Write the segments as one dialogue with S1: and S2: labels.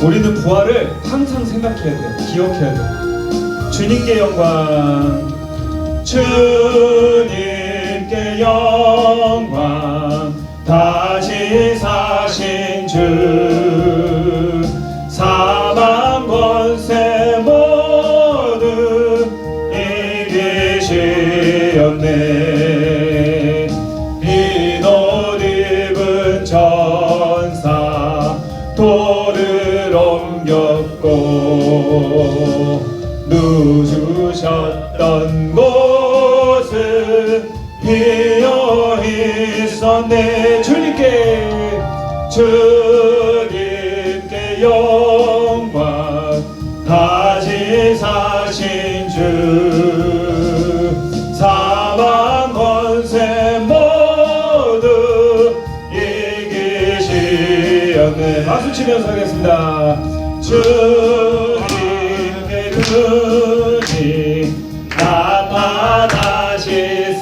S1: 우리는 부활을 항상 생각해야 돼요. 기억해야 돼요. 주님께 영광, 주님께 영광, 다시 사신 주, 사망 권세 모두 이기시었네. 흰 옷 입은 천사 돌을 옮겼고 누주셨던 곳은 비어 있었네. 주님께 영광, 다시 사신 주, 사망 권세 모두 이기시었네. 박수 치면서 하겠습니다. 주님께 눈이 나타나시사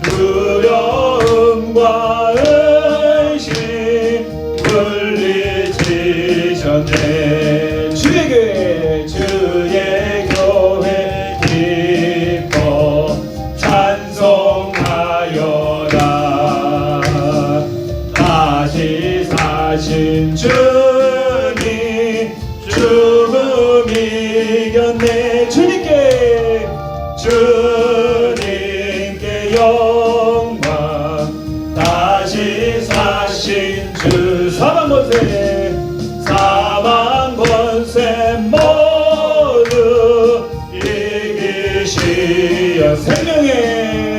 S1: 두려움과 의심 물리치셨네. 주의 교회 기뻐 찬송하여라. 다시 사신 주님 죽음 이겼네. 주님께 영광, 다시 사신 주, 사망 권세 모두 이기시어 생명의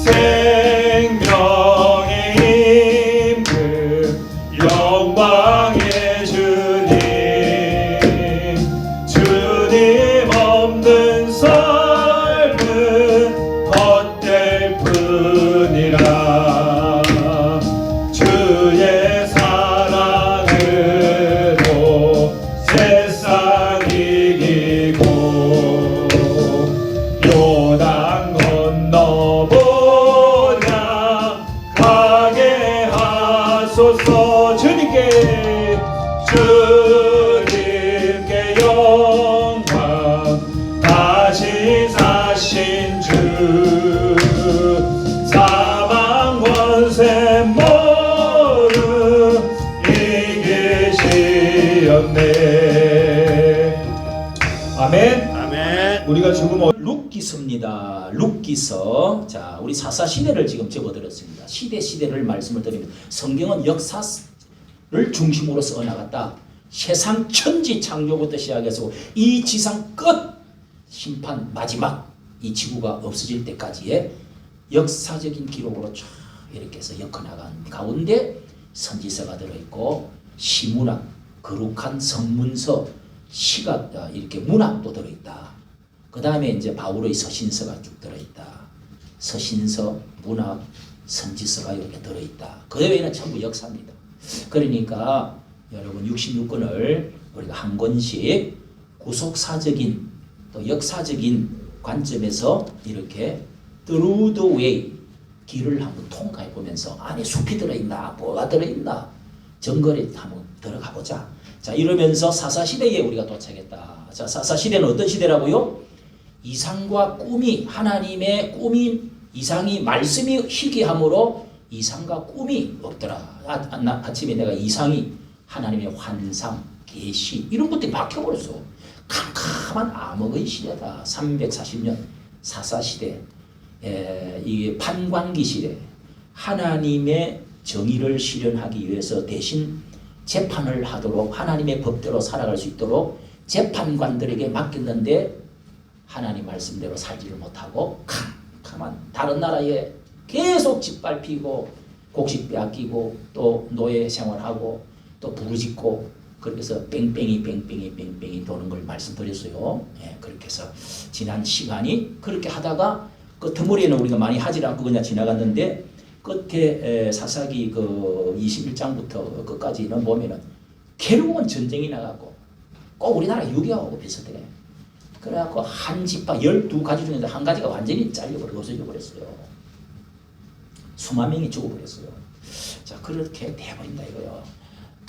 S1: 힘, 영광의 주님 없는 삶은 헛될 뿐이라. 주의 사랑으로 세상 이기고 요단 건너보냐 가게 하소서. 주님께 영광, 다시 사신 주, 사망 권세 모두 이기시었네. 아멘.
S2: 아멘.
S1: 우리가 지금
S3: 룻기서입니다. 룻기서. 자, 우리 사사 시대를 지금 접어들었습니다. 시대를 말씀을 드리면 성경은 역사를 중심으로 써 나갔다. 세상 천지 창조부터 시작해서 이 지상 끝 심판 마지막 이 지구가 없어질 때까지의 역사적인 기록으로 쫙 이렇게 해서 엮어나간 가운데 선지서가 들어있고 시문학, 거룩한 성문서, 시가 이렇게 문학도 들어있다. 그 다음에 이제 바울의 서신서가 쭉 들어있다. 서신서, 문학, 선지서가 이렇게 들어있다. 그 외에는 전부 역사입니다. 그러니까 여러분 66권을 우리가 한 권씩 구속사적인 또 역사적인 관점에서 이렇게 through the way 길을 한번 통과해 보면서 안에 숲이 들어있나 뭐가 들어있나 정거리에 한번 들어가 보자. 자, 이러면서 사사시대에 우리가 도착했다. 자, 사사시대는 어떤 시대라고요? 이상과 꿈이 하나님의 꿈인 이상이 말씀이 희귀함으로 이상과 꿈이 없더라. 아침에 내가 이상이 하나님의 환상, 계시 이런 것들이 막혀버렸어. 캄캄한 암흑의 시대다. 340년 사사시대, 이게 판관기 시대. 하나님의 정의를 실현하기 위해서 대신 재판을 하도록 하나님의 법대로 살아갈 수 있도록 재판관들에게 맡겼는데 하나님 말씀대로 살지를 못하고 캄캄한 다른 나라에 계속 짓밟히고 곡식 빼앗기고 또 노예 생활하고 또 부르짖고 그렇게 해서 뺑뺑이 도는 걸 말씀드렸어요. 예, 그렇게 해서 지난 시간이 그렇게 하다가 그 터무리에는 우리가 많이 하지 않고 그냥 지나갔는데 끝에 사사기 그 21장부터 끝까지는 보면은 결국은 전쟁이 나갔고 꼭 우리나라 6.25하고 비슷해. 그래갖고 한 지파 12가지 중에서 한 가지가 완전히 잘려버리고 없어져 버렸어요. 수만 명이 죽어버렸어요. 자, 그렇게 돼버린다 이거요.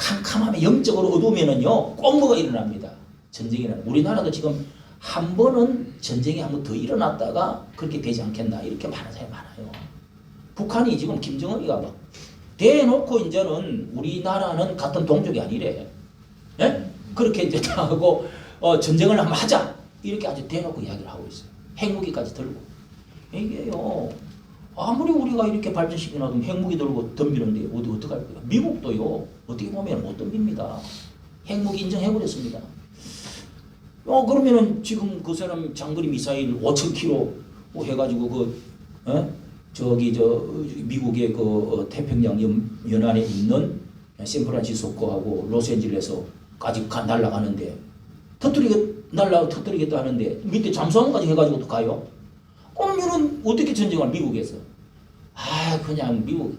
S3: 캄캄하면 영적으로 어두우면은요 꼭 뭐가 일어납니다. 전쟁이 일어나. 우리나라도 지금 한 번은 전쟁이 한 번 더 일어났다가 그렇게 되지 않겠나 이렇게 말하는 사람이 많아요. 북한이 지금 김정은이가 막 대놓고 이제는 우리나라는 같은 동족이 아니래. 예? 그렇게 이제 하고 전쟁을 한번 하자 이렇게 아주 대놓고 이야기를 하고 있어요. 핵무기까지 들고. 이게요 아무리 우리가 이렇게 발전시켜놔도 핵무기 들고 덤비는데 어떡할 거야. 미국도요 어떻게 보면 못 덤빕니다. 핵무기 인정해버렸습니다. 그러면은 지금 그 사람 장거리 미사일 5,000km 해가지고 저기 미국의 그 태평양 연안에 있는 샌프란시스코하고 로스앤젤레스까지 날아가는데 터뜨리겠다 하는데 밑에 잠수함까지 해가지고 또 가요. 그러면은 어떻게 전쟁을 미국에서? 그냥 미국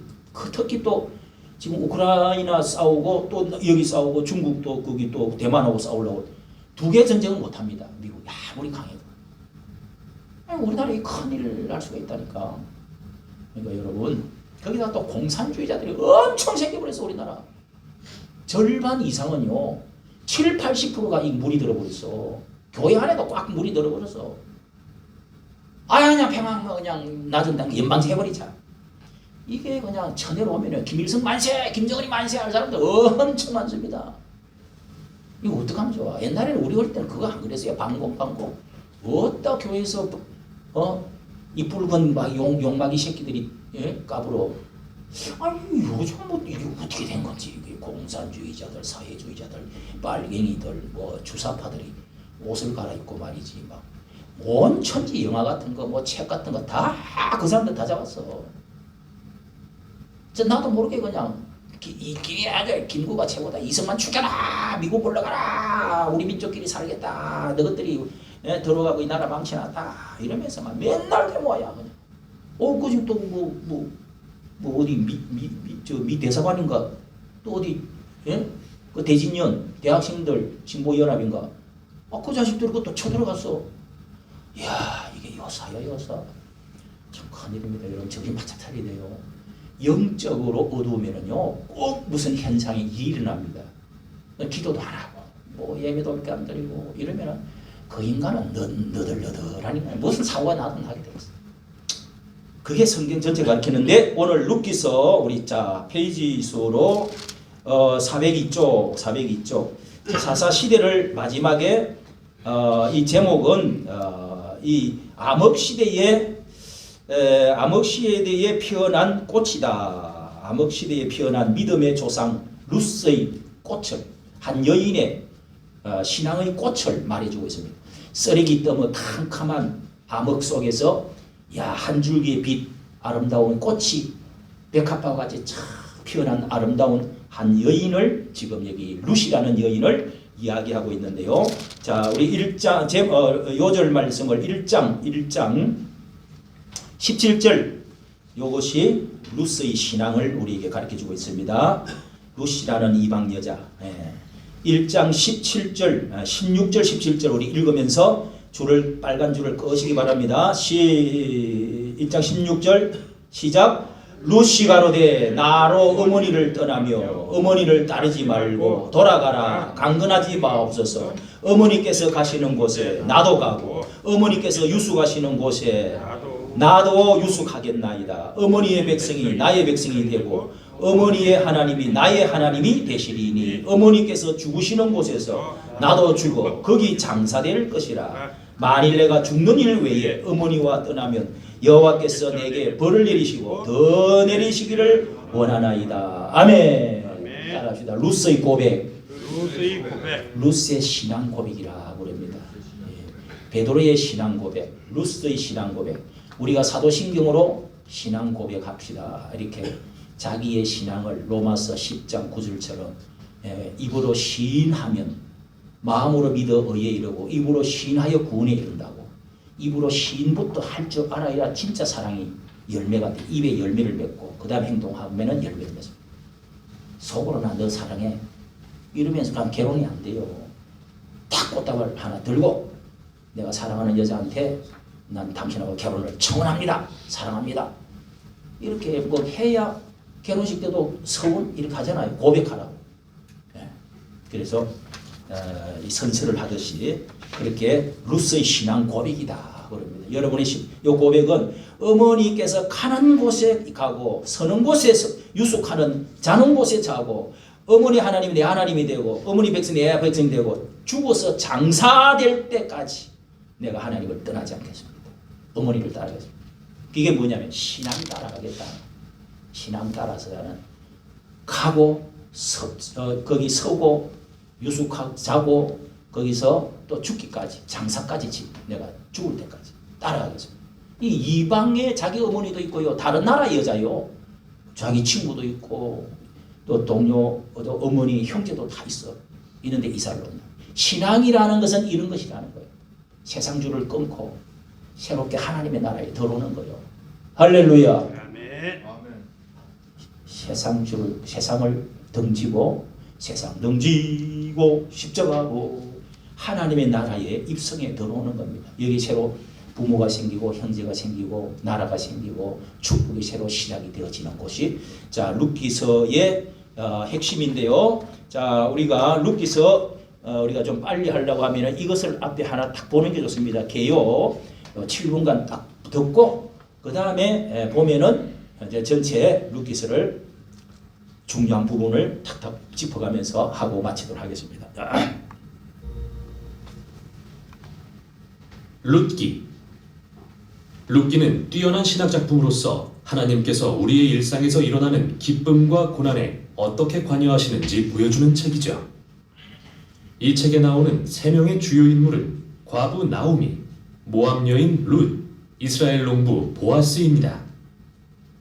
S3: 특히 또 지금 우크라이나 싸우고 또 여기 싸우고 중국도 거기 또 대만하고 싸우려고 두 개 전쟁은 못합니다. 미국이 아무리 강해도. 우리나라에 큰일 날 수가 있다니까. 그러니까 여러분 거기다 또 공산주의자들이 엄청 생겨버렸어. 우리나라 절반 이상은요 7, 80%가 이 물이 들어버렸어. 교회 안에도 꽉 물이 들어버렸어. 그냥 평양 그냥 낮은 당 연방제 해버리자. 이게 그냥 천혜로 오면은 김일성 만세, 김정은이 만세 할 사람들 엄청 많습니다. 이거 어떡하면 좋아. 옛날에는 우리 어릴 때는 그거 안 그랬어요. 방공. 어따 교회에서 이 붉은 막 용마기 새끼들이 까불어. 요즘 뭐 이게 어떻게 된 건지. 공산주의자들, 사회주의자들, 빨갱이들, 주사파들이 옷을 갈아입고 말이지 막 온천지 영화 같은 거, 책 같은 거 다 그 사람들 다 잡았어. 나도 모르게 그냥 이 기아들 김구가 최고다. 이승만 죽여라. 미국 올라가라. 우리 민족끼리 살겠다. 너희들이 들어가고 이 나라 망쳐놨다. 이러면서 막 맨날 데모야 그냥. 그 지금 또 어디 미 대사관인가 또 어디 그 대진연 대학생들 진보연합인가 그 자식들 그것도 쳐들어갔어. 이야 이게 여사야 여사. 참 큰일입니다. 여러분 정신 바짝 차려야 돼요. 영적으로 어두우면은요 꼭 무슨 현상이 일어납니다. 기도도 안 하고 예배도 안 드리고 이러면은 그 인간은 너덜너덜하니까 무슨 사고가 나든 하게 되겠어. 그게 성경 전체 가르치는데 오늘 룻기서 우리 페이지 수로 402쪽 사사 시대를 마지막에 이 제목은 이 암흑 시대에 피어난 꽃이다. 암흑 시대에 피어난 믿음의 조상 루스의 꽃을 한 여인의 신앙의 꽃을 말해주고 있습니다. 쓰레기 떠무 캄캄한 암흑 속에서 한 줄기의 빛 아름다운 꽃이 백합화와 같이 참 피어난 아름다운 한 여인을 지금 여기 루시라는 여인을 이야기하고 있는데요. 자, 우리 1장 요절 말씀을 1장 17절 요것이 루스의 신앙을 우리에게 가르쳐주고 있습니다. 루시라는 이방 여자. 1장 17절 16절 17절 우리 읽으면서 빨간 줄을 끄시기 바랍니다. 1장 16절 시작. 루시 가로되 나로 어머니를 떠나며 어머니를 따르지 말고 돌아가라. 강건하지 마옵소서. 어머니께서 가시는 곳에 나도 가고 어머니께서 유숙하시는 곳에 나도 유숙하겠나이다. 어머니의 백성이 나의 백성이 되고 어머니의 하나님이 나의 하나님이 되시리니 어머니께서 죽으시는 곳에서 나도 죽어 거기 장사될 것이라. 만일 내가 죽는 일 외에 어머니와 떠나면 여호와께서 내게 벌을 내리시고 더 내리시기를 원하나이다. 아멘. 따라합시다. 루스의 고백. 루스의 신앙 고백이라 부릅니다. 베드로의 신앙 고백, 루스의 신앙 고백. 우리가 사도신경으로 신앙 고백합시다. 이렇게 자기의 신앙을 로마서 10장 9절처럼 입으로 시인하면 마음으로 믿어 의에 이르고 입으로 시인하여 구원에 이른다고. 입으로 시인부터 할 줄 알아야 진짜 사랑이 열매가 돼. 입에 열매를 맺고 그 다음 행동하면은 열매를 맺습니다. 속으로 나 너 사랑해 이러면서 그냥 결혼이 안 돼요. 탁 꽃다발 하나 들고 내가 사랑하는 여자한테 난 당신하고 결혼을 청원합니다. 사랑합니다. 이렇게 해야 결혼식 때도 서운 이렇게 하잖아요. 고백하라고. 그래서 이 선서를 하듯이 그렇게 루스의 신앙 고백이다 그럽니다. 여러분의 이 고백은 어머니께서 가는 곳에 가고 서는 곳에서 유숙하는 자는 곳에 자고 어머니 하나님이 내 하나님이 되고 어머니 백성이 내 백성이 되고 죽어서 장사될 때까지 내가 하나님을 떠나지 않겠습니다. 어머니를 따라가겠습니다. 이게 뭐냐면 신앙 따라가겠다. 신앙 따라서 나는 가고 거기 서고 유숙하고 자고 거기서 또 죽기까지 장사까지 내가 죽을 때까지 따라가겠습니다. 이 이방에 자기 어머니도 있고요. 다른 나라 여자요. 자기 친구도 있고 또 동료 어머니 형제도 다 있어. 있는데 이사를 온다. 신앙이라는 것은 이런 것이라는 거예요. 세상주를 끊고 새롭게 하나님의 나라에 들어오는 거예요. 할렐루야.
S2: 아멘.
S3: 세상을 등지고 세상 등지고 십자가고 하나님의 나라에 입성에 들어오는 겁니다. 여기 새로 부모가 생기고 형제가 생기고 나라가 생기고 축복이 새로 시작이 되어지는 곳이 자 룻기서의 핵심인데요. 자 우리가 룻기서 우리가 좀 빨리 하려고 하면 이것을 앞에 하나 딱 보는 게 좋습니다. 개요 7분간 딱 듣고 그 다음에 보면은 이제 전체 룻기서를 중요한 부분을 탁탁 짚어가면서 하고 마치도록 하겠습니다.
S4: 룻기는 뛰어난 신학작품으로서 하나님께서 우리의 일상에서 일어나는 기쁨과 고난에 어떻게 관여하시는지 보여주는 책이죠. 이 책에 나오는 3명의 주요 인물은 과부 나오미, 모압 여인 룻, 이스라엘 농부 보아스입니다.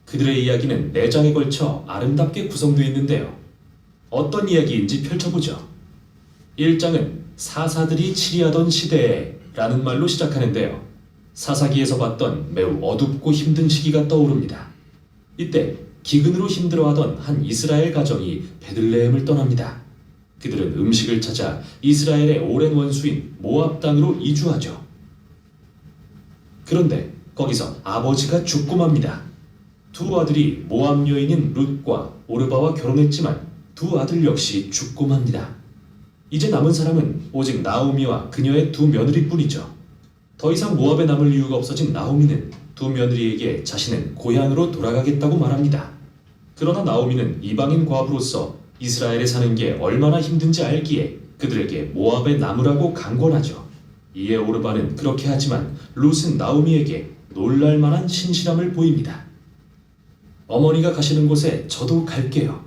S4: 그들의 이야기는 4장에 걸쳐 아름답게 구성되어 있는데요. 어떤 이야기인지 펼쳐보죠. 1장은 사사들이 치리하던 시대에 라는 말로 시작하는데요. 사사기에서 봤던 매우 어둡고 힘든 시기가 떠오릅니다. 이때 기근으로 힘들어하던 한 이스라엘 가정이 베들레헴을 떠납니다. 그들은 음식을 찾아 이스라엘의 오랜 원수인 모압 땅으로 이주하죠. 그런데 거기서 아버지가 죽고 맙니다. 두 아들이 모압 여인인 룻과 오르바와 결혼했지만 두 아들 역시 죽고 맙니다. 이제 남은 사람은 오직 나오미와 그녀의 두 며느리뿐이죠. 더 이상 모압에 남을 이유가 없어진 나오미는 두 며느리에게 자신은 고향으로 돌아가겠다고 말합니다. 그러나 나오미는 이방인 과부로서 이스라엘에 사는 게 얼마나 힘든지 알기에 그들에게 모압에 남으라고 강권하죠. 이에 오르바는 그렇게 하지만 룻은 나오미에게 놀랄만한 신실함을 보입니다. 어머니가 가시는 곳에 저도 갈게요.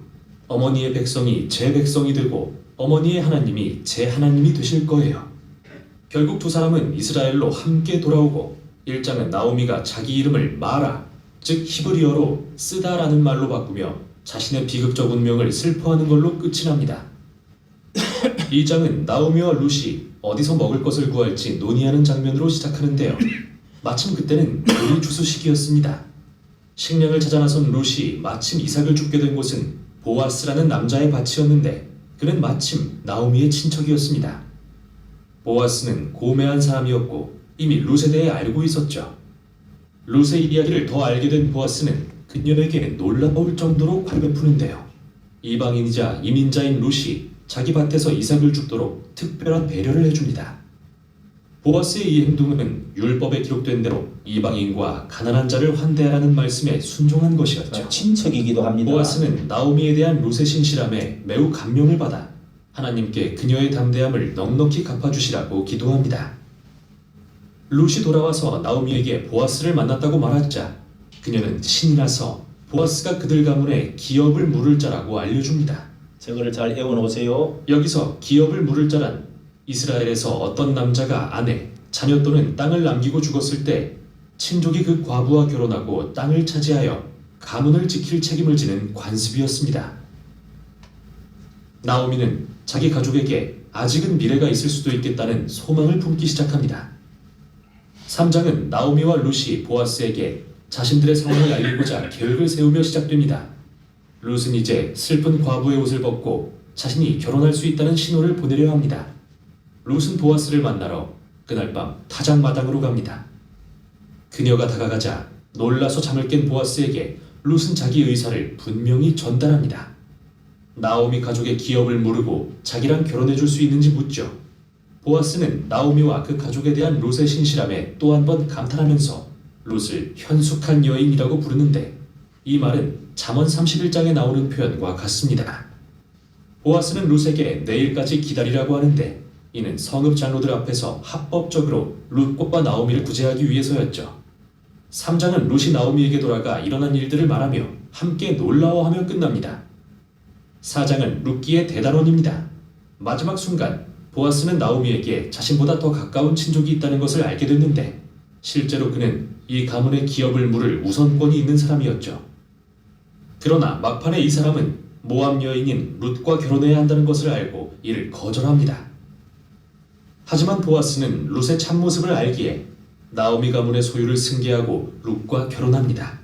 S4: 어머니의 백성이 제 백성이 되고 어머니의 하나님이 제 하나님이 되실 거예요. 결국 두 사람은 이스라엘로 함께 돌아오고 1장은 나오미가 자기 이름을 마라, 즉 히브리어로 쓰다라는 말로 바꾸며 자신의 비극적 운명을 슬퍼하는 걸로 끝이 납니다. 2장은 나오미와 룻이 어디서 먹을 것을 구할지 논의하는 장면으로 시작하는데요. 마침 그때는 요리 추수 시기였습니다. 식량을 찾아 나선 룻이 마침 이삭을 줍게 된 곳은 보아스라는 남자의 밭이었는데 그는 마침 나오미의 친척이었습니다. 보아스는 고매한 사람이었고 이미 룻에 대해 알고 있었죠. 룻의 이야기를 더 알게 된 보아스는 그녀에게 놀라울 정도로 관베푸는데요. 이방인이자 이민자인 룻이 자기 밭에서 이삭을 줍도록 특별한 배려를 해줍니다. 보아스의 이 행동은 율법에 기록된 대로 이방인과 가난한 자를 환대하라는 말씀에 순종한 것이었죠.
S3: 친척이기도 합니다.
S4: 보아스는 나오미에 대한 룻의 신실함에 매우 감명을 받아 하나님께 그녀의 담대함을 넉넉히 갚아주시라고 기도합니다. 룻이 돌아와서 나오미에게 보아스를 만났다고 말하자 그녀는 신이 나서 보아스가 그들 가문에 기업을 물을 자라고 알려줍니다.
S3: 저거를 잘 애워놓으세요.
S4: 여기서 기업을 물을 자란 이스라엘에서 어떤 남자가 아내, 자녀 또는 땅을 남기고 죽었을 때 친족이 그 과부와 결혼하고 땅을 차지하여 가문을 지킬 책임을 지는 관습이었습니다. 나오미는 자기 가족에게 아직은 미래가 있을 수도 있겠다는 소망을 품기 시작합니다. 3장은 나오미와 룻이 보아스에게 자신들의 상황을 알리고자 계획을 세우며 시작됩니다. 룻은 이제 슬픈 과부의 옷을 벗고 자신이 결혼할 수 있다는 신호를 보내려 합니다. 룻은 보아스를 만나러 그날 밤 타작마당으로 갑니다. 그녀가 다가가자 놀라서 잠을 깬 보아스에게 룻은 자기 의사를 분명히 전달합니다. 나오미 가족의 기업을 무르고 자기랑 결혼해 줄 수 있는지 묻죠. 보아스는 나오미와 그 가족에 대한 룻의 신실함에 또 한 번 감탄하면서 룻을 현숙한 여인이라고 부르는데 이 말은 잠언 31장에 나오는 표현과 같습니다. 보아스는 룻에게 내일까지 기다리라고 하는데 이는 성읍 장로들 앞에서 합법적으로 룻과 나오미를 구제하기 위해서였죠. 3장은 룻이 나오미에게 돌아가 일어난 일들을 말하며 함께 놀라워하며 끝납니다. 4장은 룻기의 대단원입니다. 마지막 순간 보아스는 나오미에게 자신보다 더 가까운 친족이 있다는 것을 알게 됐는데 실제로 그는 이 가문의 기업을 물을 우선권이 있는 사람이었죠. 그러나 막판에 이 사람은 모압 여인인 룻과 결혼해야 한다는 것을 알고 이를 거절합니다. 하지만 보아스는 룻의 참모습을 알기에 나오미 가문의 소유를 승계하고 룻과 결혼합니다.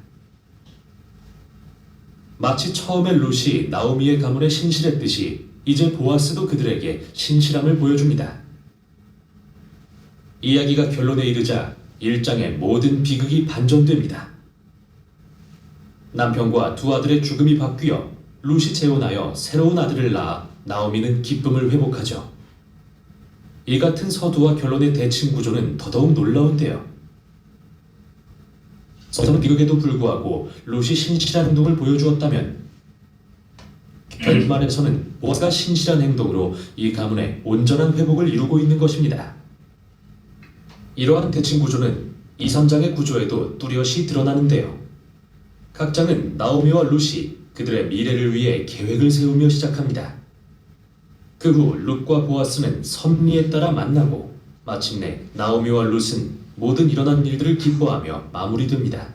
S4: 마치 처음에 룻이 나오미의 가문에 신실했듯이 이제 보아스도 그들에게 신실함을 보여줍니다. 이야기가 결론에 이르자 1장의 모든 비극이 반전됩니다. 남편과 두 아들의 죽음이 바뀌어 룻이 재혼하여 새로운 아들을 낳아 나오미는 기쁨을 회복하죠. 이 같은 서두와 결론의 대칭 구조는 더더욱 놀라운데요. 서두는 비극에도 불구하고 룻이 신실한 행동을 보여주었다면 결말에서는 보아스가 신실한 행동으로 이 가문의 온전한 회복을 이루고 있는 것입니다. 이러한 대칭 구조는 2, 3장의 구조에도 뚜렷이 드러나는데요. 각 장은 나오미와 룻이 그들의 미래를 위해 계획을 세우며 시작합니다. 그 후 룻과 보아스는 섭리에 따라 만나고 마침내 나오미와 룻은 모든 일어난 일들을 기뻐하며 마무리됩니다.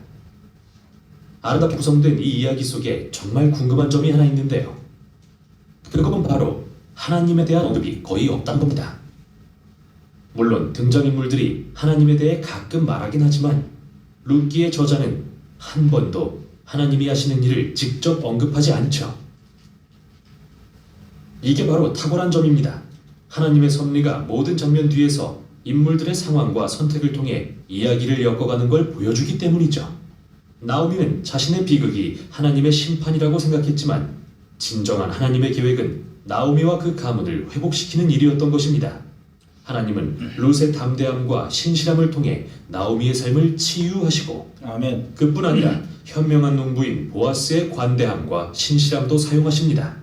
S4: 아름답게 구성된 이 이야기 속에 정말 궁금한 점이 하나 있는데요. 그것은 바로 하나님에 대한 언급이 거의 없다는 겁니다. 물론 등장인물들이 하나님에 대해 가끔 말하긴 하지만 룻기의 저자는 한 번도 하나님이 하시는 일을 직접 언급하지 않죠. 이게 바로 탁월한 점입니다. 하나님의 섭리가 모든 장면 뒤에서 인물들의 상황과 선택을 통해 이야기를 엮어가는 걸 보여주기 때문이죠. 나오미는 자신의 비극이 하나님의 심판이라고 생각했지만 진정한 하나님의 계획은 나오미와 그 가문을 회복시키는 일이었던 것입니다. 하나님은 룻의 담대함과 신실함을 통해 나오미의 삶을 치유하시고
S3: 아멘.
S4: 그뿐 아니라 현명한 농부인 보아스의 관대함과 신실함도 사용하십니다.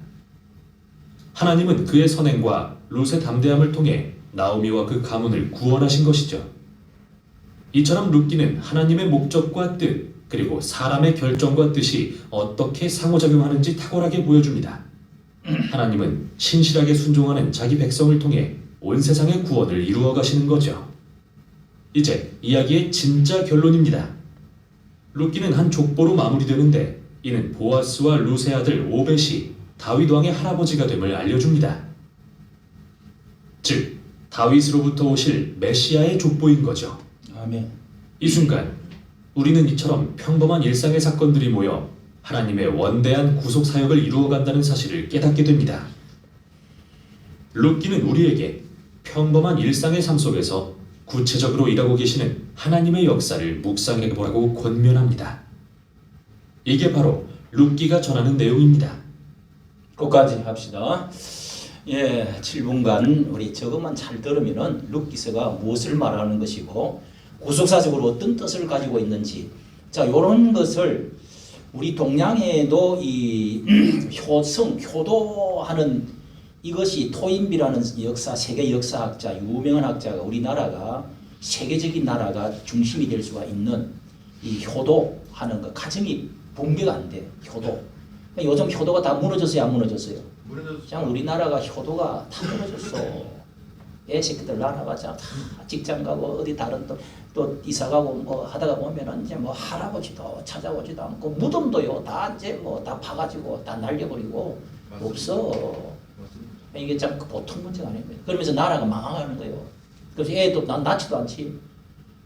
S4: 하나님은 그의 선행과 룻의 담대함을 통해 나오미와 그 가문을 구원하신 것이죠. 이처럼 룻기는 하나님의 목적과 뜻 그리고 사람의 결정과 뜻이 어떻게 상호작용하는지 탁월하게 보여줍니다. 하나님은 신실하게 순종하는 자기 백성을 통해 온 세상의 구원을 이루어 가시는 거죠. 이제 이야기의 진짜 결론입니다. 룻기는 한 족보로 마무리되는데 이는 보아스와 룻의 아들 오벳이 다윗 왕의 할아버지가 됨을 알려줍니다. 즉 다윗으로부터 오실 메시아의 족보인 거죠.
S3: 아멘.
S4: 이 순간 우리는 이처럼 평범한 일상의 사건들이 모여 하나님의 원대한 구속 사역을 이루어간다는 사실을 깨닫게 됩니다. 룻기는 우리에게 평범한 일상의 삶 속에서 구체적으로 일하고 계시는 하나님의 역사를 묵상해 보라고 권면합니다. 이게 바로 룻기가 전하는 내용입니다.
S3: 끝까지 합시다. 예, 7분간 우리 저것만 잘 들으면은 룻기서가 무엇을 말하는 것이고 구속사적으로 어떤 뜻을 가지고 있는지, 자, 요런 것을 우리 동양에도 이 효도하는 이것이 토인비라는 역사, 세계 역사학자, 유명한 학자가 우리나라가 세계적인 나라가 중심이 될 수가 있는 이 효도하는 거, 가정이 붕괴가 안 돼, 효도. 요즘 효도가 다 무너졌어요, 안 무너졌어요? 그냥 우리나라가 효도가 다 무너졌어. 애 새끼들 나라가자 다 직장 가고 어디 다른 또 이사 가고 뭐 하다가 보면은 이제 뭐 할아버지도 찾아오지도 않고 무덤도요 다 이제 뭐 다 파가지고 다 날려버리고 맞습니다. 없어. 맞습니다. 이게 참 보통 문제가 아닙니다. 그러면서 나라가 망하는 거예요. 그래서 애도 낳지도 않지.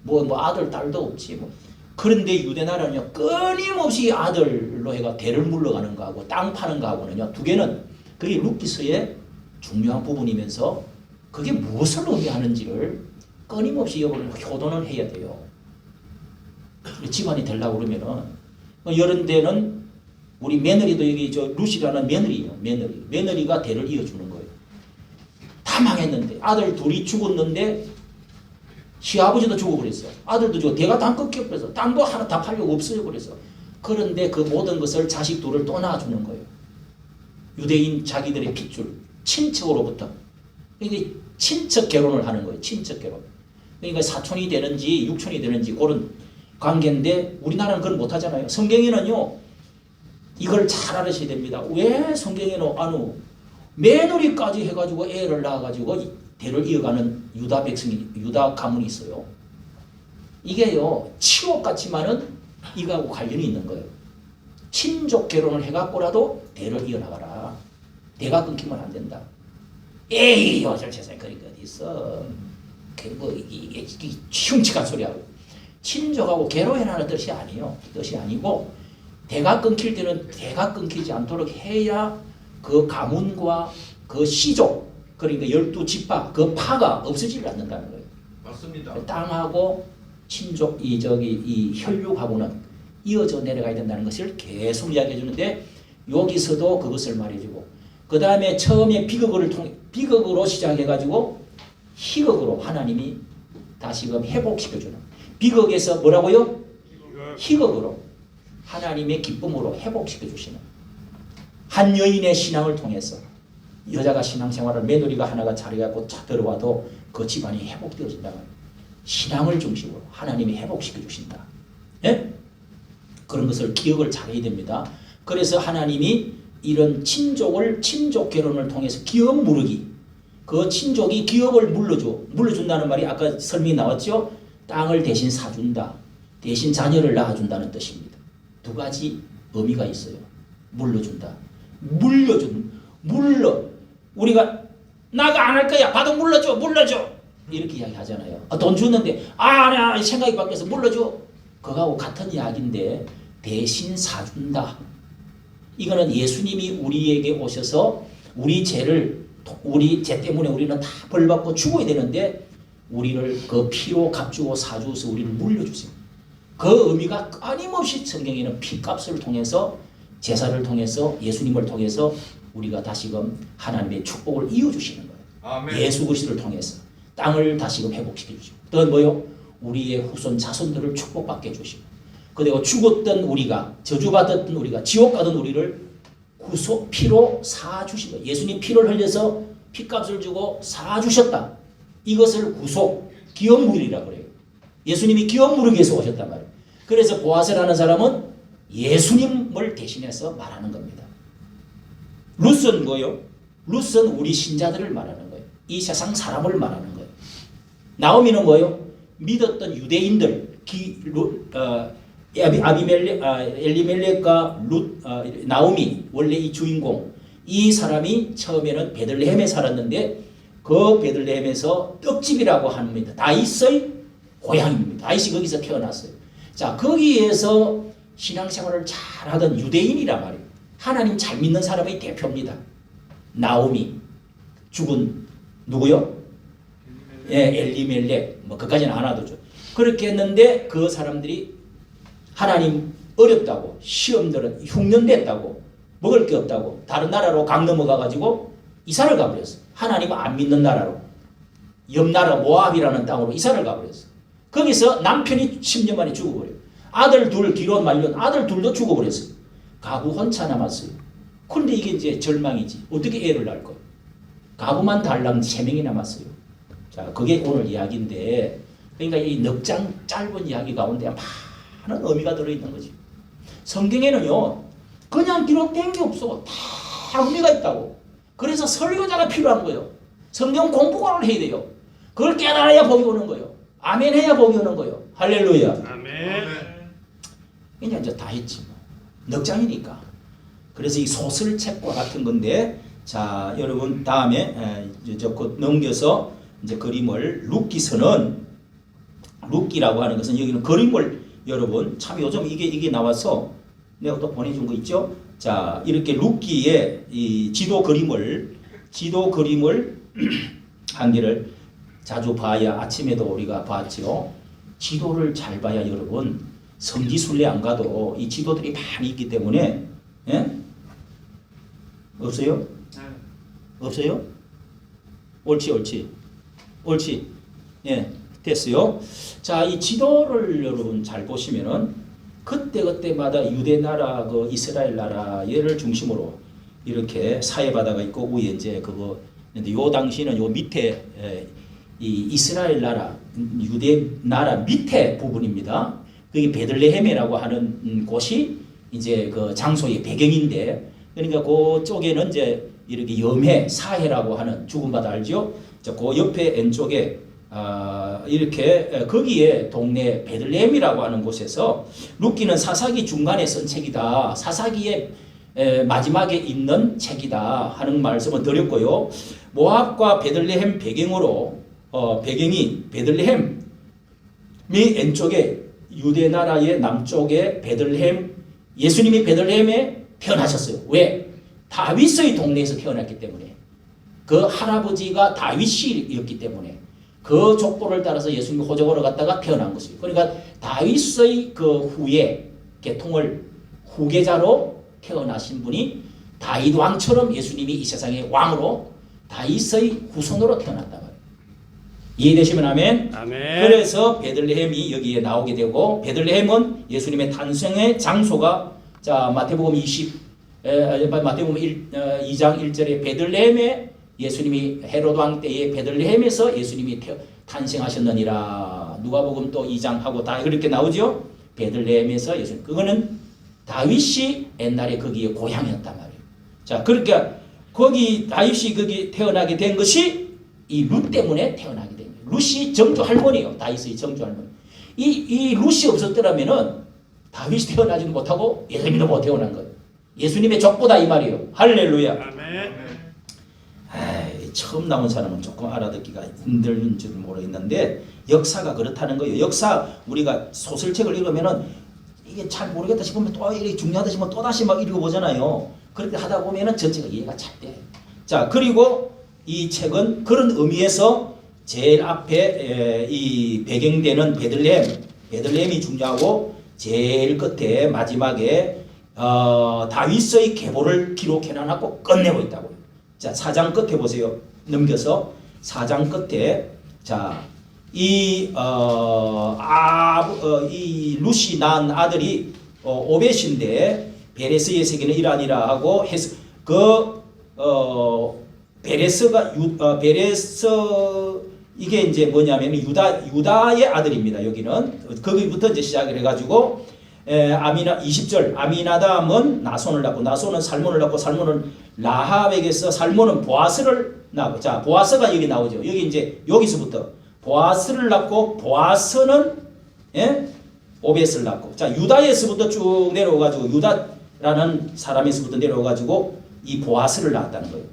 S3: 뭐 아들 딸도 없지 뭐. 그런데 유대 나라는요 끊임없이 아들로 해가 대를 물러가는 거하고 땅 파는 거하고는요 두 개는 그게 룻기서의 중요한 부분이면서 그게 무엇을 의미하는지를 끊임없이 여러분 효도는 해야 돼요. 집안이 되려고 그러면은 이런 데는 우리 며느리도 여기 저 루시라는 며느리예요. 며느리가 대를 이어주는 거예요. 다 망했는데 아들 둘이 죽었는데 시아버지도 죽어버렸어. 아들도 죽어. 대가 다 꺾여버렸어. 땅도 하나 다 팔려고 없어져버렸어. 그런데 그 모든 것을 자식 둘을 또 낳아주는 거예요. 유대인 자기들의 핏줄, 친척으로부터. 그러니까 친척 결혼을 하는 거예요. 친척 결혼. 그러니까 사촌이 되는지 육촌이 되는지 그런 관계인데 우리나라는 그걸 못하잖아요. 성경에는요. 이걸 잘 알으셔야 됩니다. 왜 성경에는 아노 며느리까지 해가지고 애를 낳아가지고 대를 이어가는 유다 백성이 유다 가문이 있어요. 이게요 치욕 같지만은 이거하고 관련이 있는 거예요. 친족 결혼을 해갖고라도 대를 이어나가라. 대가 끊기면 안 된다. 에이 요즘 세상에 그런 게 어디 있어? 이게 흉측한 소리하고 친족하고 결혼하는 뜻이 아니에요. 뜻이 아니고 대가 끊길 때는 대가 끊기지 않도록 해야 그 가문과 그 씨족 그러니까 12지파 그 파가 없어지지 않는다는 거예요.
S2: 맞습니다.
S3: 땅하고 친족 이 혈육하고는 이어져 내려가야 된다는 것을 계속 이야기해 주는데 여기서도 그것을 말해주고 그 다음에 처음에 비극으로 시작해가지고 희극으로 하나님이 다시금 회복시켜주는 비극에서 뭐라고요? 희극으로 하나님의 기쁨으로 회복시켜주시는 한 여인의 신앙을 통해서 여자가 신앙생활을 며느리가 하나가 잘해갖고 들어와도 그 집안이 회복되어진다. 신앙을 중심으로 하나님이 회복시켜 주신다. 예? 그런 것을 기억을 잘해야 됩니다. 그래서 하나님이 이런 친족 결혼을 통해서 기업 무르기 그 친족이 기업을 물려준다는 말이 아까 설명이 나왔죠. 땅을 대신 사준다. 대신 자녀를 낳아준다는 뜻입니다. 두 가지 의미가 있어요. 물려준다. 우리가 나가 안 할 거야. 봐도 물러줘. 이렇게 이야기하잖아요. 돈 주는데 나 생각이 바뀌어서 물러줘. 그거하고 같은 이야기인데 대신 사준다. 이거는 예수님이 우리에게 오셔서 우리 죄 때문에 우리는 다 벌받고 죽어야 되는데 우리를 그 피로 값주고 사주어서 우리를 물려주세요. 그 의미가 끊임없이 성경에는 피값을 통해서 제사를 통해서 예수님을 통해서 우리가 다시금 하나님의 축복을 이어주시는 거예요.
S2: 아멘.
S3: 예수 그리스도를 통해서 땅을 다시금 회복시켜 주시고 또 뭐요? 우리의 후손 자손들을 축복받게 해주시고 그리고 죽었던 우리가 저주받았던 우리가 지옥 가던 우리를 피로 사주신 거예요. 예수님 피를 흘려서 피값을 주고 사주셨다. 이것을 기업무일이라고 그래요. 예수님이 기업무르기 위해서 오셨단 말이에요. 그래서 보아스라는 사람은 예수님을 대신해서 말하는 겁니다. 룻은 뭐요? 룻은 우리 신자들을 말하는 거예요. 이 세상 사람을 말하는 거예요. 나오미는 뭐요? 믿었던 유대인들, 엘리멜렉과 나오미, 원래 이 주인공, 이 사람이 처음에는 베들레헴에 살았는데 그 베들레헴에서 떡집이라고 합니다. 다윗의 고향입니다. 다윗이 거기서 태어났어요. 자, 거기에서 신앙생활을 잘하던 유대인이란 말이에요. 하나님 잘 믿는 사람의 대표입니다. 나오미, 죽은 누구요? 엘리멜렉, 그까지는 안 와도 죠. 그렇게 했는데 그 사람들이 하나님 어렵다고 시험들은 흉년됐다고 먹을 게 없다고 다른 나라로 강 넘어가가지고 이사를 가버렸어. 하나님 안 믿는 나라로 옆 나라 모압이라는 땅으로 이사를 가버렸어. 거기서 남편이 10년 만에 죽어버려요. 아들 둘 기로 말년 아들 둘도 죽어버렸어요. 가부 혼자 남았어요. 그런데 이게 이제 절망이지. 어떻게 애를 낳을 거예요? 가부만 달랑 3명이 남았어요. 자, 그게 오늘 이야기인데 그러니까 이 넉장 짧은 이야기 가운데 많은 의미가 들어있는 거지. 성경에는요 그냥 기록된 게 없어. 다 의미가 있다고. 그래서 설교자가 필요한 거예요. 성경 공부를 해야 돼요. 그걸 깨달아야 복이 오는 거예요. 아멘 해야 복이 오는 거예요. 할렐루야. 아멘. 이제 다 했지 뭐. 넉장이니까. 그래서 이 소설책과 같은 건데 자 여러분 다음에 넘겨서 이제 그림을 룻기라고 하는 것은 여기는 그림을 여러분 참 요즘 이게 나와서 내가 또 보내준 거 있죠. 자 이렇게 룻기의 이 지도 그림을 한 개를 자주 봐야 아침에도 우리가 봤죠. 지도를 잘 봐야 여러분 성지순례 안 가도 이 지도들이 많이 있기 때문에 예? 없어요? 없어요? 옳지. 예, 됐어요. 자, 이 지도를 여러분 잘 보시면은 그때마다 유대 나라, 그 이스라엘 나라를 중심으로 이렇게 사해 바다가 있고 위에 이제 그거 근데 요 당시는 요 밑에 이 이스라엘 나라, 유대 나라 밑에 부분입니다. 그게 베들레헴이라고 하는 곳이 이제 그 장소의 배경인데, 그러니까 그쪽에는 이제 이렇게 염해 사해라고 하는 죽은 바다 알죠? 그 옆에 왼쪽에 이렇게 거기에 동네 베들레헴이라고 하는 곳에서 룻기는 사사기 중간에 쓴 책이다. 사사기의 마지막에 있는 책이다 하는 말씀을 드렸고요. 모압과 베들레헴 배경으로 배경이 베들레헴이 왼쪽에 유대 나라의 남쪽에 베들레헴, 예수님이 베들레헴에 태어나셨어요. 왜? 다윗의 동네에서 태어났기 때문에, 그 할아버지가 다윗이었기 때문에 그 족보를 따라서 예수님이 호적으로 갔다가 태어난 것이에요. 그러니까 다윗의 그 후예 계통을 후계자로 태어나신 분이 다윗 왕처럼 예수님이 이 세상의 왕으로 다윗의 후손으로 태어났다 말이에요. 이해되시면 아멘. 그래서 베들레헴이 여기에 나오게 되고, 베들레헴은 예수님의 탄생의 장소가 자 마태복음 2장 1절에 베들레헴에 예수님이 헤롯 왕 때에 베들레헴에서 예수님이 탄생하셨느니라. 누가복음 또 2장하고 다 그렇게 나오죠. 베들레헴에서 예수님, 그거는 다윗이 옛날에 거기에 고향이었단 말이에요. 자, 그러니까 거기 다윗이 거기 태어나게 된 것이 이 룻 때문에 태어나게 된 거예요. 룻이 정조 할머니예요. 다윗의 정조 할머니. 이 룻이 없었더라면은 다윗이 태어나지도 못하고 예수님도 못 태어난 거예요. 예수님의 족보다 이 말이에요. 할렐루야.
S2: 아멘.
S3: 처음 나온 사람은 조금 알아듣기가 힘든 줄 모르겠는데 역사가 그렇다는 거예요. 역사 우리가 소설책을 읽으면은 이게 잘 모르겠다 싶으면 또 이게 중요하다 싶으면 또 다시 막 읽어보잖아요. 그렇게 하다 보면은 전체가 이해가 잘 돼. 자, 그리고 이 책은 그런 의미에서 제일 앞에 이 배경되는 베들레헴이 중요하고 제일 끝에 마지막에 다윗의 계보를 기록해놔놓고 끝내고 있다고요. 자, 4장 끝에 보세요. 넘겨서 4장 끝에 이 룻이 낳은 아들이 오벳인데 베레스의 세계는 이란이라 하고 베레스 이게 이제 뭐냐면 유다의 아들입니다. 여기는 거기부터 이제 시작을 해가지고 아미나 20절 아미나담은 나손을 낳고 나손은 살몬을 낳고 살몬은 라합에게서 살몬은 보아스를 낳고, 자 보아스가 여기 나오죠. 여기 이제 여기서부터 보아스를 낳고 보아스는 오벳을 낳고, 자 유다에서부터 쭉 내려오가지고 유다라는 사람에서부터 내려오가지고 이 보아스를 낳았다는 거예요.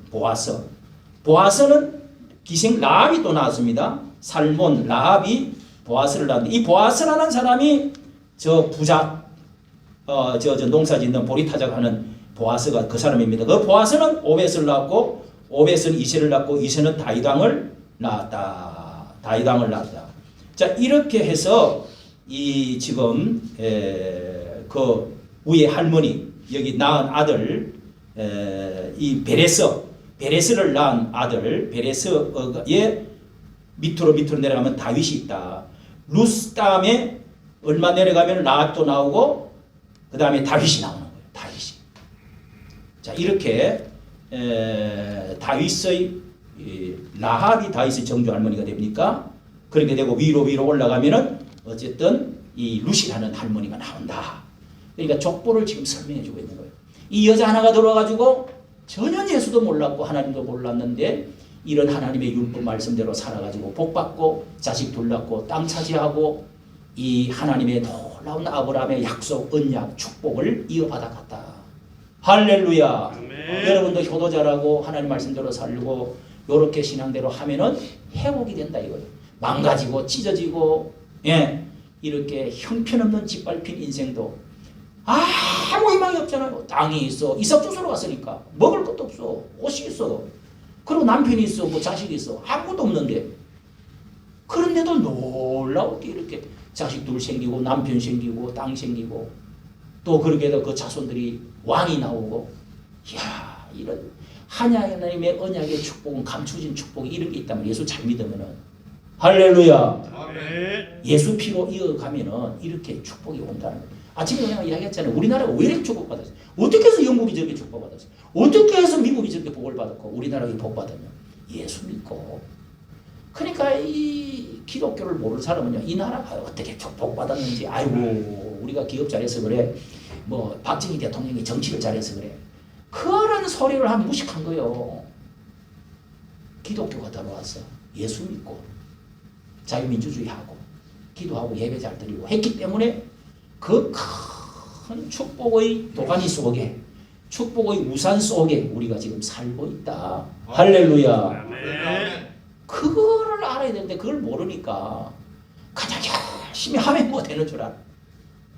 S3: 보아스는 기생 라합이 또 나왔습니다. 살몬 라합이 보아스를 낳았는데 이 보아스라는 사람이 저 부자 저 농사 짓는 보리타작 하는 보아스가 그 사람입니다. 그 보아스는 오벳을 낳았고 오벳은 이새를 낳고 이새는 다윗왕을 낳았다. 자, 이렇게 해서 이 지금 그 위에 할머니 여기 낳은 아들 이 베레스를 낳은 아들 베레스의 밑으로 내려가면 다윗이 있다. 루스 다음에 얼마 내려가면 라합도 나오고 그 다음에 다윗이 나오는 거예요. 다윗이. 자, 이렇게 다윗의 라합이 다윗의 정조 할머니가 됩니까? 그렇게 되고 위로 올라가면은 어쨌든 이 룻이라는 할머니가 나온다. 그러니까 족보를 지금 설명해 주고 있는 거예요. 이 여자 하나가 들어와가지고 전혀 예수도 몰랐고 하나님도 몰랐는데 이런 하나님의 율법 말씀대로 살아가지고 복받고 자식 둘 낳고 땅 차지하고 이 하나님의 놀라운 아브라함의 약속, 언약, 축복을 이어받아 갔다. 할렐루야.
S2: 아멘.
S3: 여러분도 효도자라고 하나님 말씀대로 살고 요렇게 신앙대로 하면은 회복이 된다 이거예요. 망가지고 찢어지고 이렇게 형편없는 짓밟힌 인생도 아무 희망이 없잖아요. 땅이 있어. 이삭 주스러 갔으니까 먹을 것도 없어. 옷이 있어. 그리고 남편이 있어. 뭐 자식이 있어. 아무것도 없는데 그런데도 놀라우게 이렇게 자식 둘 생기고 남편 생기고 땅 생기고 또 그렇게 해서 그 자손들이 왕이 나오고, 이야, 이런 하나님의 언약의 축복은 감추진 축복이 이런 게 있다면 예수 잘 믿으면은 할렐루야. 예수 피로 이어가면은 이렇게 축복이 온다는 거예요. 아침에 내가 이야기했잖아요. 우리나라가 왜 이렇게 축복받았어요? 어떻게 해서 영국이 저렇게 축복받았어요? 어떻게 해서 미국이 저렇게 복을 받았고 우리나라가 복받았냐? 예수 믿고. 그러니까 이 기독교를 모르는 사람은요, 이 나라가 어떻게 축복받았는지, 아이고 우리가 기업 잘해서 그래, 뭐 박정희 대통령이 정치를 잘해서 그래, 그런 소리를 한 무식한 거예요. 기독교가 들어와서 예수 믿고 자유민주주의하고 기도하고 예배 잘 드리고 했기 때문에 그 큰 축복의 도가니 속에, 축복의 우산 속에 우리가 지금 살고 있다. 할렐루야. 그거를 알아야 되는데 그걸 모르니까 그냥 열심히 하면 뭐 되는 줄 알아.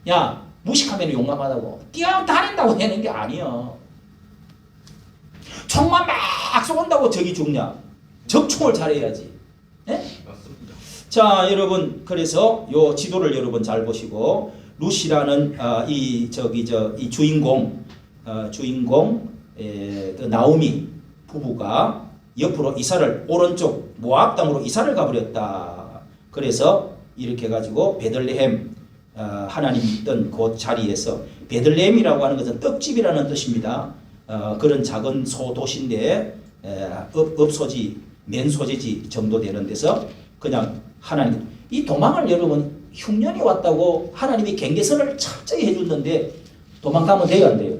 S3: 야, 무식하면 용감하다고 뛰어다닌다고 되는 게 아니야. 총만 막 쏜다고 적이 죽냐? 적총을 잘해야지. 네?
S2: 맞습니다.
S3: 자, 여러분, 그래서 요 지도를 여러분 잘 보시고, 룻이라는 이 주인공 그 나오미 부부가 옆으로 이사를, 오른쪽 모압 땅으로 이사를 가버렸다. 그래서 이렇게 해가지고 베들레헴, 하나님 있던 그 자리에서, 베들레헴이라고 하는 것은 떡집이라는 뜻입니다. 그런 작은 소도시인데 읍소지, 맨소재지 정도 되는 데서 그냥 하나님, 이 도망을 여러분 흉년이 왔다고 하나님이 경계선을 철저히 해줬는데 도망가면 돼요, 안 돼요?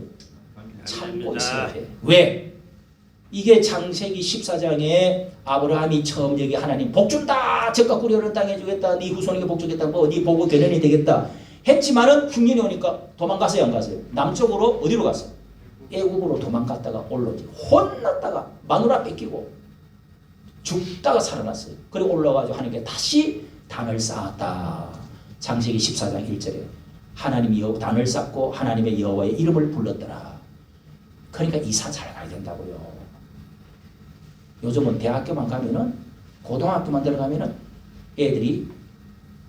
S3: 참고 있어야 돼. 왜? 이게 창세기 14장에 아브라함이 처음 여기 하나님 복 준다, 적과 꿀이 흐르는 땅 해주겠다, 네 후손에게 복 주겠다, 뭐 네 보고 대련이 되겠다 했지만은 흉년이 오니까 도망가세요, 안 가세요? 남쪽으로 어디로 갔어요? 애국으로 도망갔다가 올라오지. 혼났다가 마누라 뺏기고 죽다가 살아났어요. 그리고 올라와가지고 하나님께 다시 단을 쌓았다. 창세기 14장 1절에 하나님이 단을 쌓고 하나님의 여호와의 이름을 불렀더라. 그러니까 이사 잘 가야 된다고요. 요즘은 대학교만 가면은, 고등학교만 들어가면은 애들이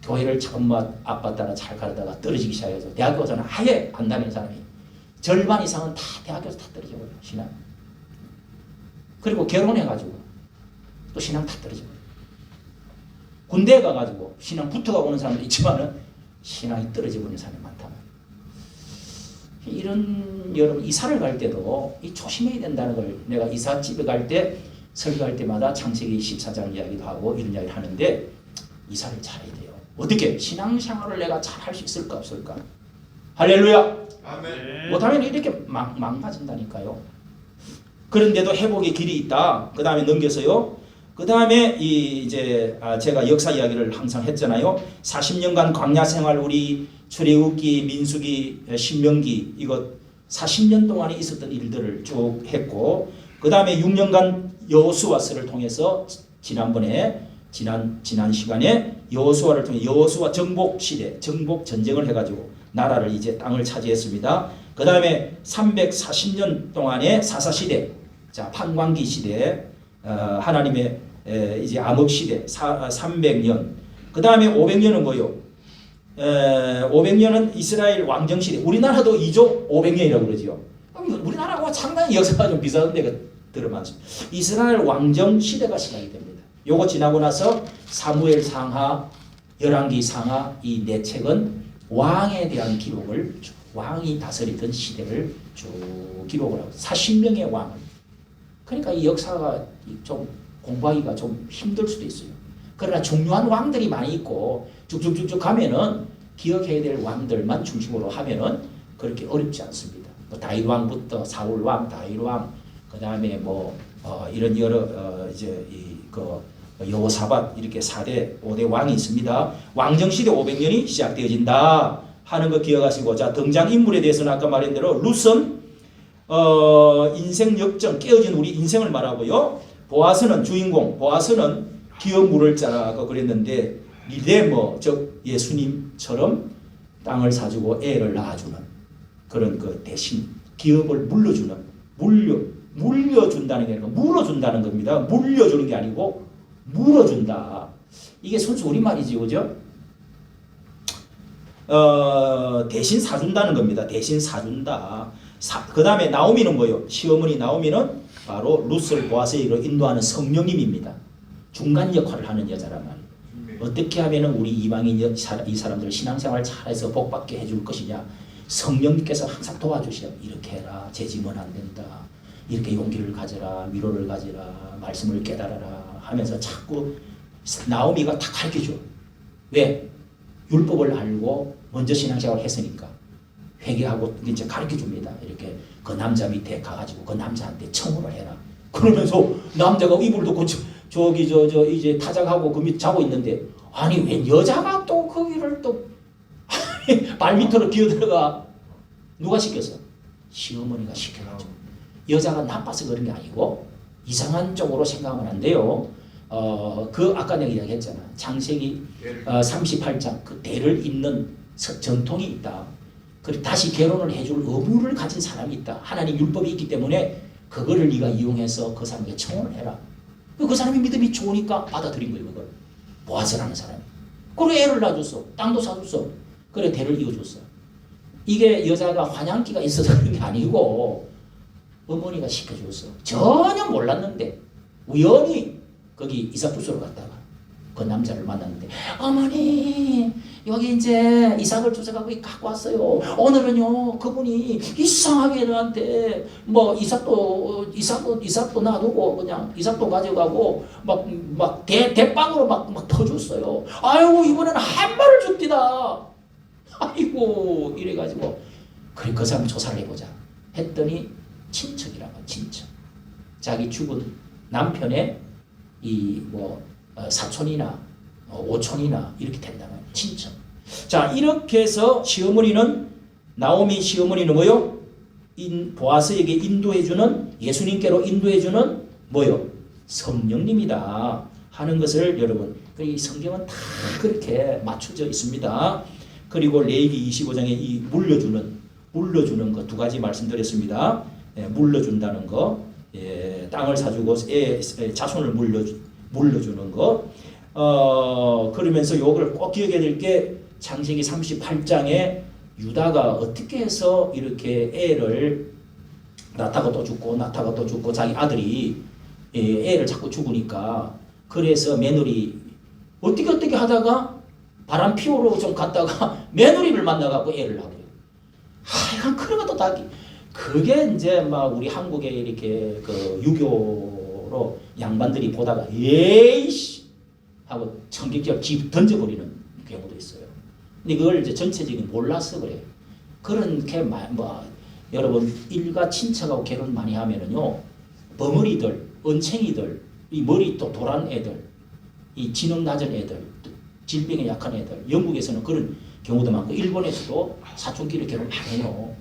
S3: 교회를 엄마 아빠 따라 잘 가르다가 떨어지기 시작해서 대학교 가서는 아예 안 다니는 사람이 절반 이상은 다 대학교에서 다 떨어져버려요, 신앙. 그리고 결혼해가지고 또 신앙 다 떨어져버려요. 군대에 가가지고 신앙 붙어가 오는 사람도 있지만은 신앙이 떨어져버리는 사람이 많다. 이런, 여러분 이사를 갈 때도 이 조심해야 된다는 걸, 내가 이삿집에 갈 때 설교할 때마다 창세기 14장 이야기도 하고 이런 이야기를 하는데, 이사를 잘해야 돼요. 어떻게? 신앙생활을 내가 잘 할 수 있을까 없을까? 할렐루야.
S2: 아멘.
S3: 못하면 이렇게 망가진다니까요. 그런데도 회복의 길이 있다. 그 다음에 넘겨서요. 그 다음에 제가 역사 이야기를 항상 했잖아요. 40년간 광야 생활, 우리 출애굽기, 민수기, 신명기, 이거 40년 동안에 있었던 일들을 쭉 했고, 그 다음에 6년간 여호수아서를 통해서 지난 시간에 여호수아를 통해 여호수아 정복 시대, 정복 전쟁을 해가지고 나라를 이제 땅을 차지했습니다. 그 다음에 340년 동안의 사사 시대, 자 판광기 시대, 하나님의 이제 암흑 시대 300년. 그 다음에 500년은 뭐요? 500년은 이스라엘 왕정 시대. 우리나라도 2조 500년이라고 그러지요. 우리나라하고 상당히 역사가 좀 비슷한 데가 들어맞습니다. 이스라엘 왕정 시대가 시작이 됩니다. 요거 지나고 나서 사무엘 상하, 열왕기 상하, 이 네 책은 왕에 대한 기록을, 왕이 다스리던 시대를 쭉 기록을 하고 40명의 왕을. 그러니까 이 역사가 좀 공부하기가 좀 힘들 수도 있어요. 그러나 중요한 왕들이 많이 있고 쭉쭉쭉쭉 가면은 기억해야 될 왕들만 중심으로 하면은 그렇게 어렵지 않습니다. 뭐 다윗 왕부터 사울 왕, 다윗 왕, 그 다음에 이런 여러 여호사밧, 이렇게 4대 5대 왕이 있습니다. 왕정시대 500년이 시작되어진다 하는 거 기억하시고, 자 등장인물에 대해서는 아까 말한 대로 룻은 인생 역정, 깨어진 우리 인생을 말하고요. 보아스는 주인공, 보아스는 기업 물을 자라고 그랬는데 리데머, 즉 예수님처럼 땅을 사주고 애를 낳아주는 그런 그 대신 기업을 물려주는, 물려준다는 게 아니고 물어준다는 겁니다. 물려주는 게 아니고 물어준다. 이게 순수 우리말이지, 그죠? 대신 사준다는 겁니다. 대신 사준다. 그 다음에 나오미는 뭐예요? 시어머니 나오미는 바로 룻을 보아스에게로 인도하는 성령님입니다. 중간 역할을 하는 여자란 말이에요. 어떻게 하면 우리 이방인 이 사람들 신앙생활 잘해서 복받게 해줄 것이냐. 성령님께서 항상 도와주셔. 이렇게 해라. 재지면 안 된다. 이렇게 용기를 가져라. 위로를 가져라. 말씀을 깨달아라 하면서 자꾸 나오미가 다 가르쳐줘. 왜? 율법을 알고 먼저 신앙생활을 했으니까 회개하고 이제 가르쳐줍니다. 이렇게 그 남자 밑에 가가지고 그 남자한테 청혼을 해라. 그러면서 남자가 이불 덮고 저기 이제 타작하고 그 밑 자고 있는데 아니 왜 여자가 또 거기를 또 발밑으로 기어들어가. 누가 시켰어? 시어머니가 시켜가지고. 여자가 나빠서 그런 게 아니고 이상한 쪽으로 생각하면 안 돼요. 그 아까 내가 이야기했잖아. 창세기 38장 그 대를 잇는 전통이 있다. 그리고 다시 결혼을 해줄 의무를 가진 사람이 있다. 하나님 율법이 있기 때문에 그거를 네가 이용해서 그 사람에게 청혼을 해라. 그 사람이 믿음이 좋으니까 받아들인 거예요. 그걸 보아스라는 사람이. 그리고 애를 낳아줬어. 땅도 사줬어. 그래 대를 이어줬어. 이게 여자가 환향기가 있어서 그런 게 아니고 어머니가 시켜줬어. 전혀 몰랐는데 우연히 거기 이삭 주소로 갔다가 그 남자를 만났는데 어머니 여기 이제 이삭을 주워갖고 갖고 왔어요. 오늘은요 그분이 이상하게 너한테 뭐 이삭도 놔두고 그냥 이삭도 가져가고 막 대빵으로 막 퍼줬어요. 아이고 이번에는 한 마리를 줍디다. 아이고 이래가지고 그래 그 사람 조사를 해보자 했더니 친척이라고. 친척. 자기 죽은 남편의 이 사촌이나 오촌이나 이렇게 된다면 친척. 자 이렇게 해서 시어머니는 나오미 시어머니는 뭐요? 보아스에게 인도해주는 예수님께로 인도해주는 뭐요? 성령님이다 하는 것을 여러분 이 성경은 다 그렇게 맞춰져 있습니다. 그리고 레위기 25장에 이 물려주는 거 두 가지 말씀드렸습니다. 물려준다는 거, 땅을 사주고 자손을 물려주는 거. 그러면서 이걸 꼭 기억해야 될 게 창세기 38장에 유다가 어떻게 해서 이렇게 애를 낳다가 또 죽고 자기 아들이 애를 자꾸 죽으니까 그래서 며느리 어떻게 하다가 바람 피우러 좀 갔다가 며느리를 만나갖고 애를 낳아요. 하여간 그런 것도 다 그게 이제 막 우리 한국에 이렇게 그 유교로 양반들이 보다가 에이씨 하고 청객기를 집 던져버리는 경우도 있어요. 근데 그걸 이제 전체적인 몰라서 그래요. 그렇게 여러분 일가 친척하고 결혼 많이 하면은요 버머리들, 언챙이들, 이 머리 또 도란 애들, 이 지능 낮은 애들, 질병에 약한 애들, 영국에서는 그런 경우도 많고 일본에서도 사촌끼리 결혼 많이 해요.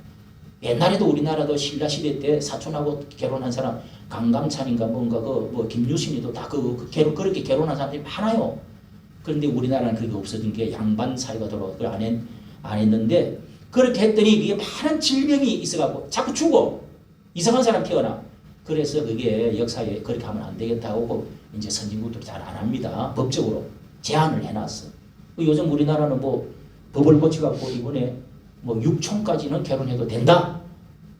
S3: 옛날에도 우리나라도 신라 시대 때 사촌하고 결혼한 사람 강감찬인가 뭔가 김유신이도 다 그렇게 결혼한 사람들이 많아요. 그런데 우리나라는 그게 없어진 게 양반 사이가 들어 그걸 안 했는데 그렇게 했더니 이게 많은 질병이 있어갖고 자꾸 죽어. 이상한 사람 태어나. 그래서 그게 역사에 그렇게 하면 안 되겠다고 이제 선진국들이 잘 안 합니다. 법적으로 제한을 해놨어. 요즘 우리나라는 법을 고쳐갖고 이번에 6촌까지는 결혼해도 된다.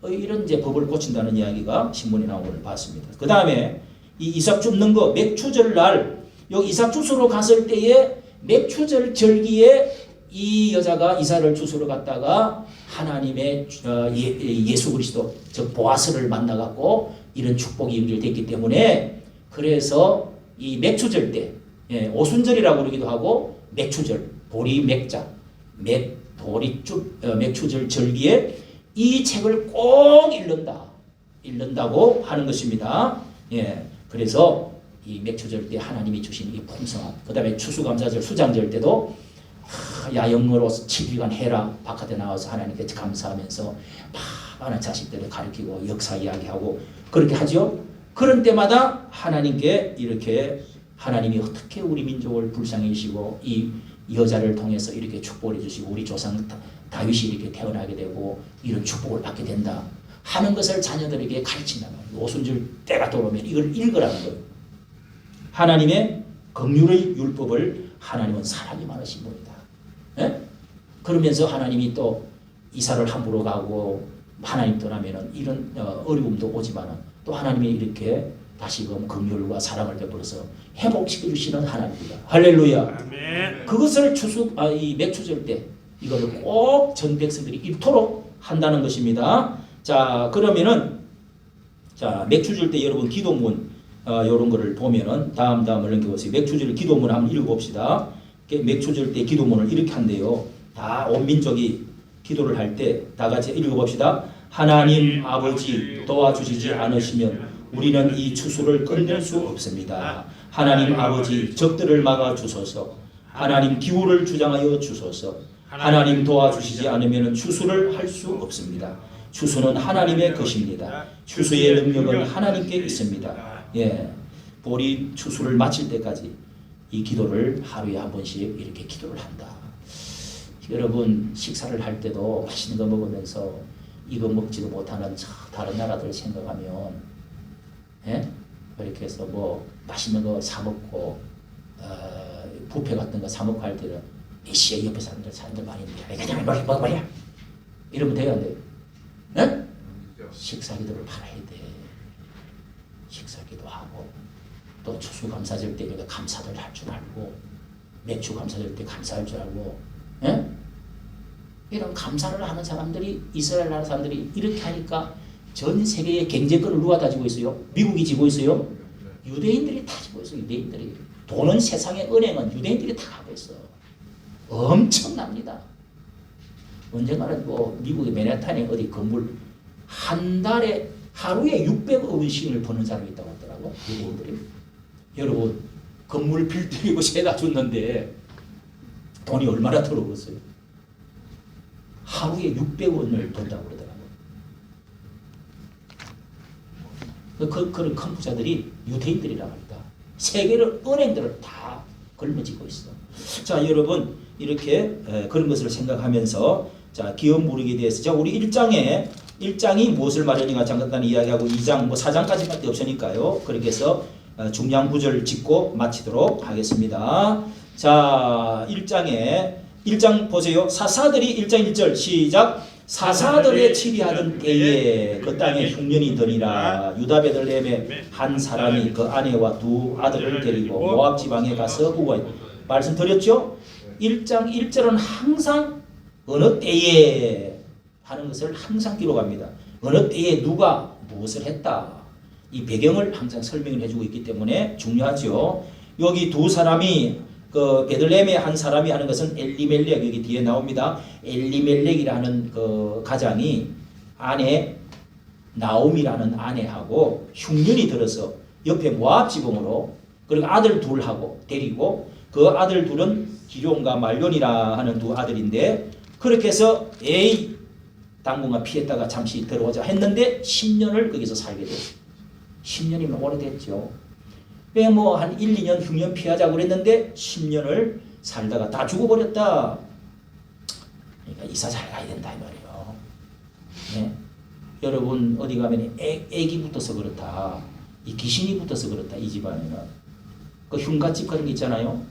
S3: 이런 이제 법을 고친다는 이야기가 신문에 나온 걸 봤습니다. 그 다음에 이 이삭 줍는 거 맥추절 날 여기 이삭 주소로 갔을 때에 맥추절 절기에 이 여자가 이삭을 주소로 갔다가 하나님의 예수 그리스도 즉 보아스를 만나갖고 이런 축복이 연결됐기 때문에 그래서 이 맥추절 때 오순절이라고 그러기도 하고 맥추절 보리 맥자 맥추절 절기에 이 책을 꼭 읽는다고 하는 것입니다. 그래서 이 맥추절 때 하나님이 주신 이 풍성한 그 다음에 추수감사절 수장절 때도 야영으로 7일간 해라 바깥에 나와서 하나님께 감사하면서 많은 자식들을 가르치고 역사 이야기하고 그렇게 하죠. 그런 때마다 하나님께 이렇게 하나님이 어떻게 우리 민족을 불쌍히 여기시고 이 여자를 통해서 이렇게 축복을 해주시고 우리 조상 다윗이 이렇게 태어나게 되고 이런 축복을 받게 된다 하는 것을 자녀들에게 가르친단 말이에요. 오순절 때가 돌아오면 이걸 읽으라는 거예요. 하나님의 긍휼의 율법을 하나님은 사랑이 많으신 분이다. 그러면서 하나님이 또 이사를 함부로 가고 하나님 떠나면은 이런 어려움도 오지만은 또 하나님이 이렇게 다시금 긍휼과 사랑을 베풀어서 회복시켜 주시는 하나님입니다. 할렐루야. 그것을 이 맥추절 때 이거를 꼭 전 백성들이 이토록 한다는 것입니다. 자, 그러면은 자, 맥추절 때 여러분 기도문 이런 거를 보면은 다음 넘겨보세요. 맥추절 기도문 한번 읽어봅시다. 맥추절 때 기도문을 이렇게 한대요. 다 온 민족이 기도를 할 때 다 같이 읽어봅시다. 하나님 아버지 도와주시지 않으시면 우리는 이 추수를 끝낼 수 없습니다. 하나님 아버지 적들을 막아 주소서. 하나님 기후를 주장하여 주소서. 하나님 도와주시지 않으면 추수를 할 수 없습니다. 추수는 하나님의 것입니다. 추수의 능력은 하나님께 있습니다. 예, 보리 추수를 마칠 때까지 이 기도를 하루에 한 번씩 이렇게 기도를 한다. 여러분 식사를 할 때도 맛있는 거 먹으면서 이거 먹지도 못하는 다른 나라들 생각하면, 예? 이렇게 해서 뭐 맛있는 거 사 먹고 뷔페 같은 거 사 먹고 할 때는 이씨 옆에 사람들 많이 있는데 그냥 먹어 말이야 이러면 돼야 안 돼? 예? 식사기도를 바라야 돼. 식사기도 하고 또 추수감사절 때 우리가 감사를 할 줄 알고 맥주 감사절 때 감사할 줄 알고, 예? 이런 감사를 하는 사람들이 이스라엘 나라 사람들이 이렇게 하니까 전 세계의 경제권을 누가 다 쥐고 있어요? 미국이 쥐고 있어요? 유대인들이 다 쥐고 있어요. 유대인들이. 돈은 세상의 은행은 유대인들이 다 하고 있어. 엄청납니다. 언젠가는 뭐 미국의 맨해튼에 어디 건물 한 달에 하루에 600억 원씩을 버는 사람이 있다고 하더라고. 유대인들이. 여러분 건물 빌딩이고 세다 줬는데 돈이 얼마나 들어오겠어요? 하루에 600원을 돈다고 그러더라고요. 그런 큰 부자들이 유대인들이라고 합니다. 세계를 은행들을 다 걸머쥐고 있어. 자, 여러분 이렇게 그런 것을 생각하면서 자, 기업 무르기에 대해서 자, 우리 1장이 무엇을 말하는가 잠깐 이야기하고 2장 뭐 4장까지밖에 없으니까요. 그렇게 해서 중요한 구절을 짚고 마치도록 하겠습니다. 자, 1장 보세요. 사사들이 1장 1절 시작. 사사들의 치리하던 때에 그 땅에 흉년이 더니라. 유다 베들레헴에 한 사람이 그 아내와 두 아들을 데리고 모압 지방에 가서 우거했다. 말씀 드렸죠? 1장 1절은 항상 어느 때에 하는 것을 항상 기록합니다. 어느 때에 누가 무엇을 했다. 이 배경을 항상 설명을 해주고 있기 때문에 중요하죠. 여기 두 사람이 그 베들레헴의 한 사람이 하는 것은 엘리멜렉 여기 뒤에 나옵니다. 엘리멜렉이라는 그 가장이 아내 나옴이라는 아내하고 흉년이 들어서 옆에 모압 지방으로 그리고 아들 둘하고 데리고 그 아들 둘은 기룡과 말론이라 하는 두 아들인데 그렇게 해서 당분간 피했다가 잠시 들어오자 했는데 10년을 거기서 살게 됐어요. 10년이면 오래됐죠. 왜 뭐 한 1, 2년 흉년 피하자고 그랬는데 10년을 살다가 다 죽어버렸다. 그러니까 이사 잘 가야 된다 이 말이에요. 네? 여러분 어디 가면 애기 붙어서 그렇다. 이 귀신이 붙어서 그렇다. 이 집안에는. 그 흉갓집 그런 게 있잖아요.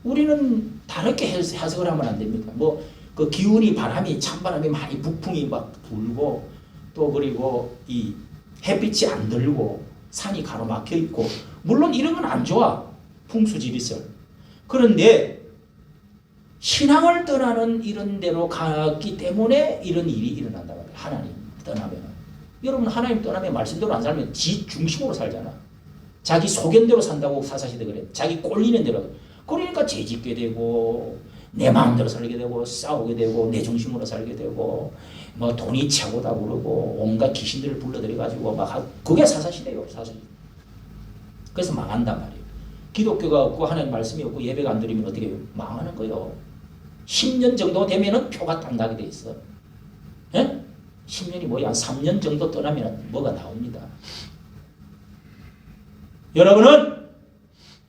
S3: 우리는 다르게 해석을 하면 안 됩니다. 뭐 그 기운이 바람이 찬바람이 많이 북풍이 막 불고 또 그리고 이 햇빛이 안 들고 산이 가로막혀 있고 물론 이런 건 안 좋아. 풍수지리설. 그런데 신앙을 떠나는 이런 데로 갔기 때문에 이런 일이 일어난다고 해요. 하나님 떠나면. 여러분 하나님 떠나면 말씀대로 안 살면 지 중심으로 살잖아. 자기 소견대로 산다고 사사시대 그래. 자기 꼴리는 대로. 그러니까 죄짓게 되고 내 마음대로 살게 되고 싸우게 되고 내 중심으로 살게 되고 뭐 돈이 최고다 그러고 온갖 귀신들을 불러들여가지고 막 그게 사사시대예요. 사사시대. 그래서 망한단 말이에요. 기독교가 없고 하나님 말씀이 없고 예배가 안 드리면 어떻게 해요? 망하는 거예요. 10년 정도 되면은 표가 딱 나게 돼 있어. 예? 10년이 뭐야? 3년 정도 떠나면 뭐가 나옵니다. 여러분은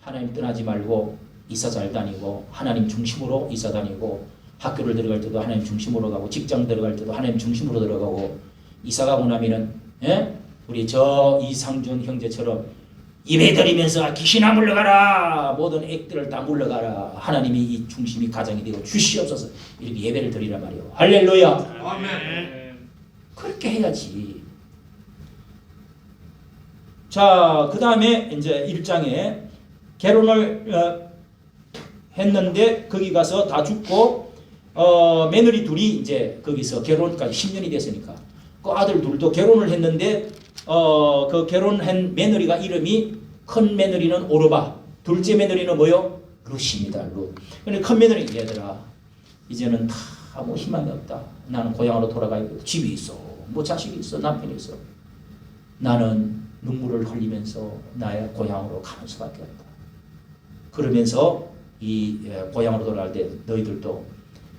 S3: 하나님 떠나지 말고 이사 잘 다니고 하나님 중심으로 이사 다니고 학교를 들어갈 때도 하나님 중심으로 가고 직장 들어갈 때도 하나님 중심으로 들어가고 이사 가고 나면은 예? 우리 저 이상준 형제처럼 예배 드리면서 귀신아 물러가라 모든 액들을 다 물러가라 하나님이 이 중심이 가장이 되고 주시옵소서 이렇게 예배를 드리란 말이에요. 할렐루야.
S2: 아멘.
S3: 그렇게 해야지. 자, 그 다음에 이제 1장에 결혼을 했는데 거기 가서 다 죽고 며느리 둘이 이제 거기서 결혼까지 10년이 됐으니까 그 아들 둘도 결혼을 했는데 그 결혼한 며느리가 이름이 큰 며느리는 오르바, 둘째 며느리는 뭐요? 룻입니다. 룻. 근데 큰 며느리 얘들아 이제는 다 뭐 희망이 없다. 나는 고향으로 돌아가야 집이 있어, 뭐 자식이 있어, 남편이 있어. 나는 눈물을 흘리면서 나의 고향으로 가는 수밖에 없다. 그러면서 이 고향으로 돌아갈 때 너희들도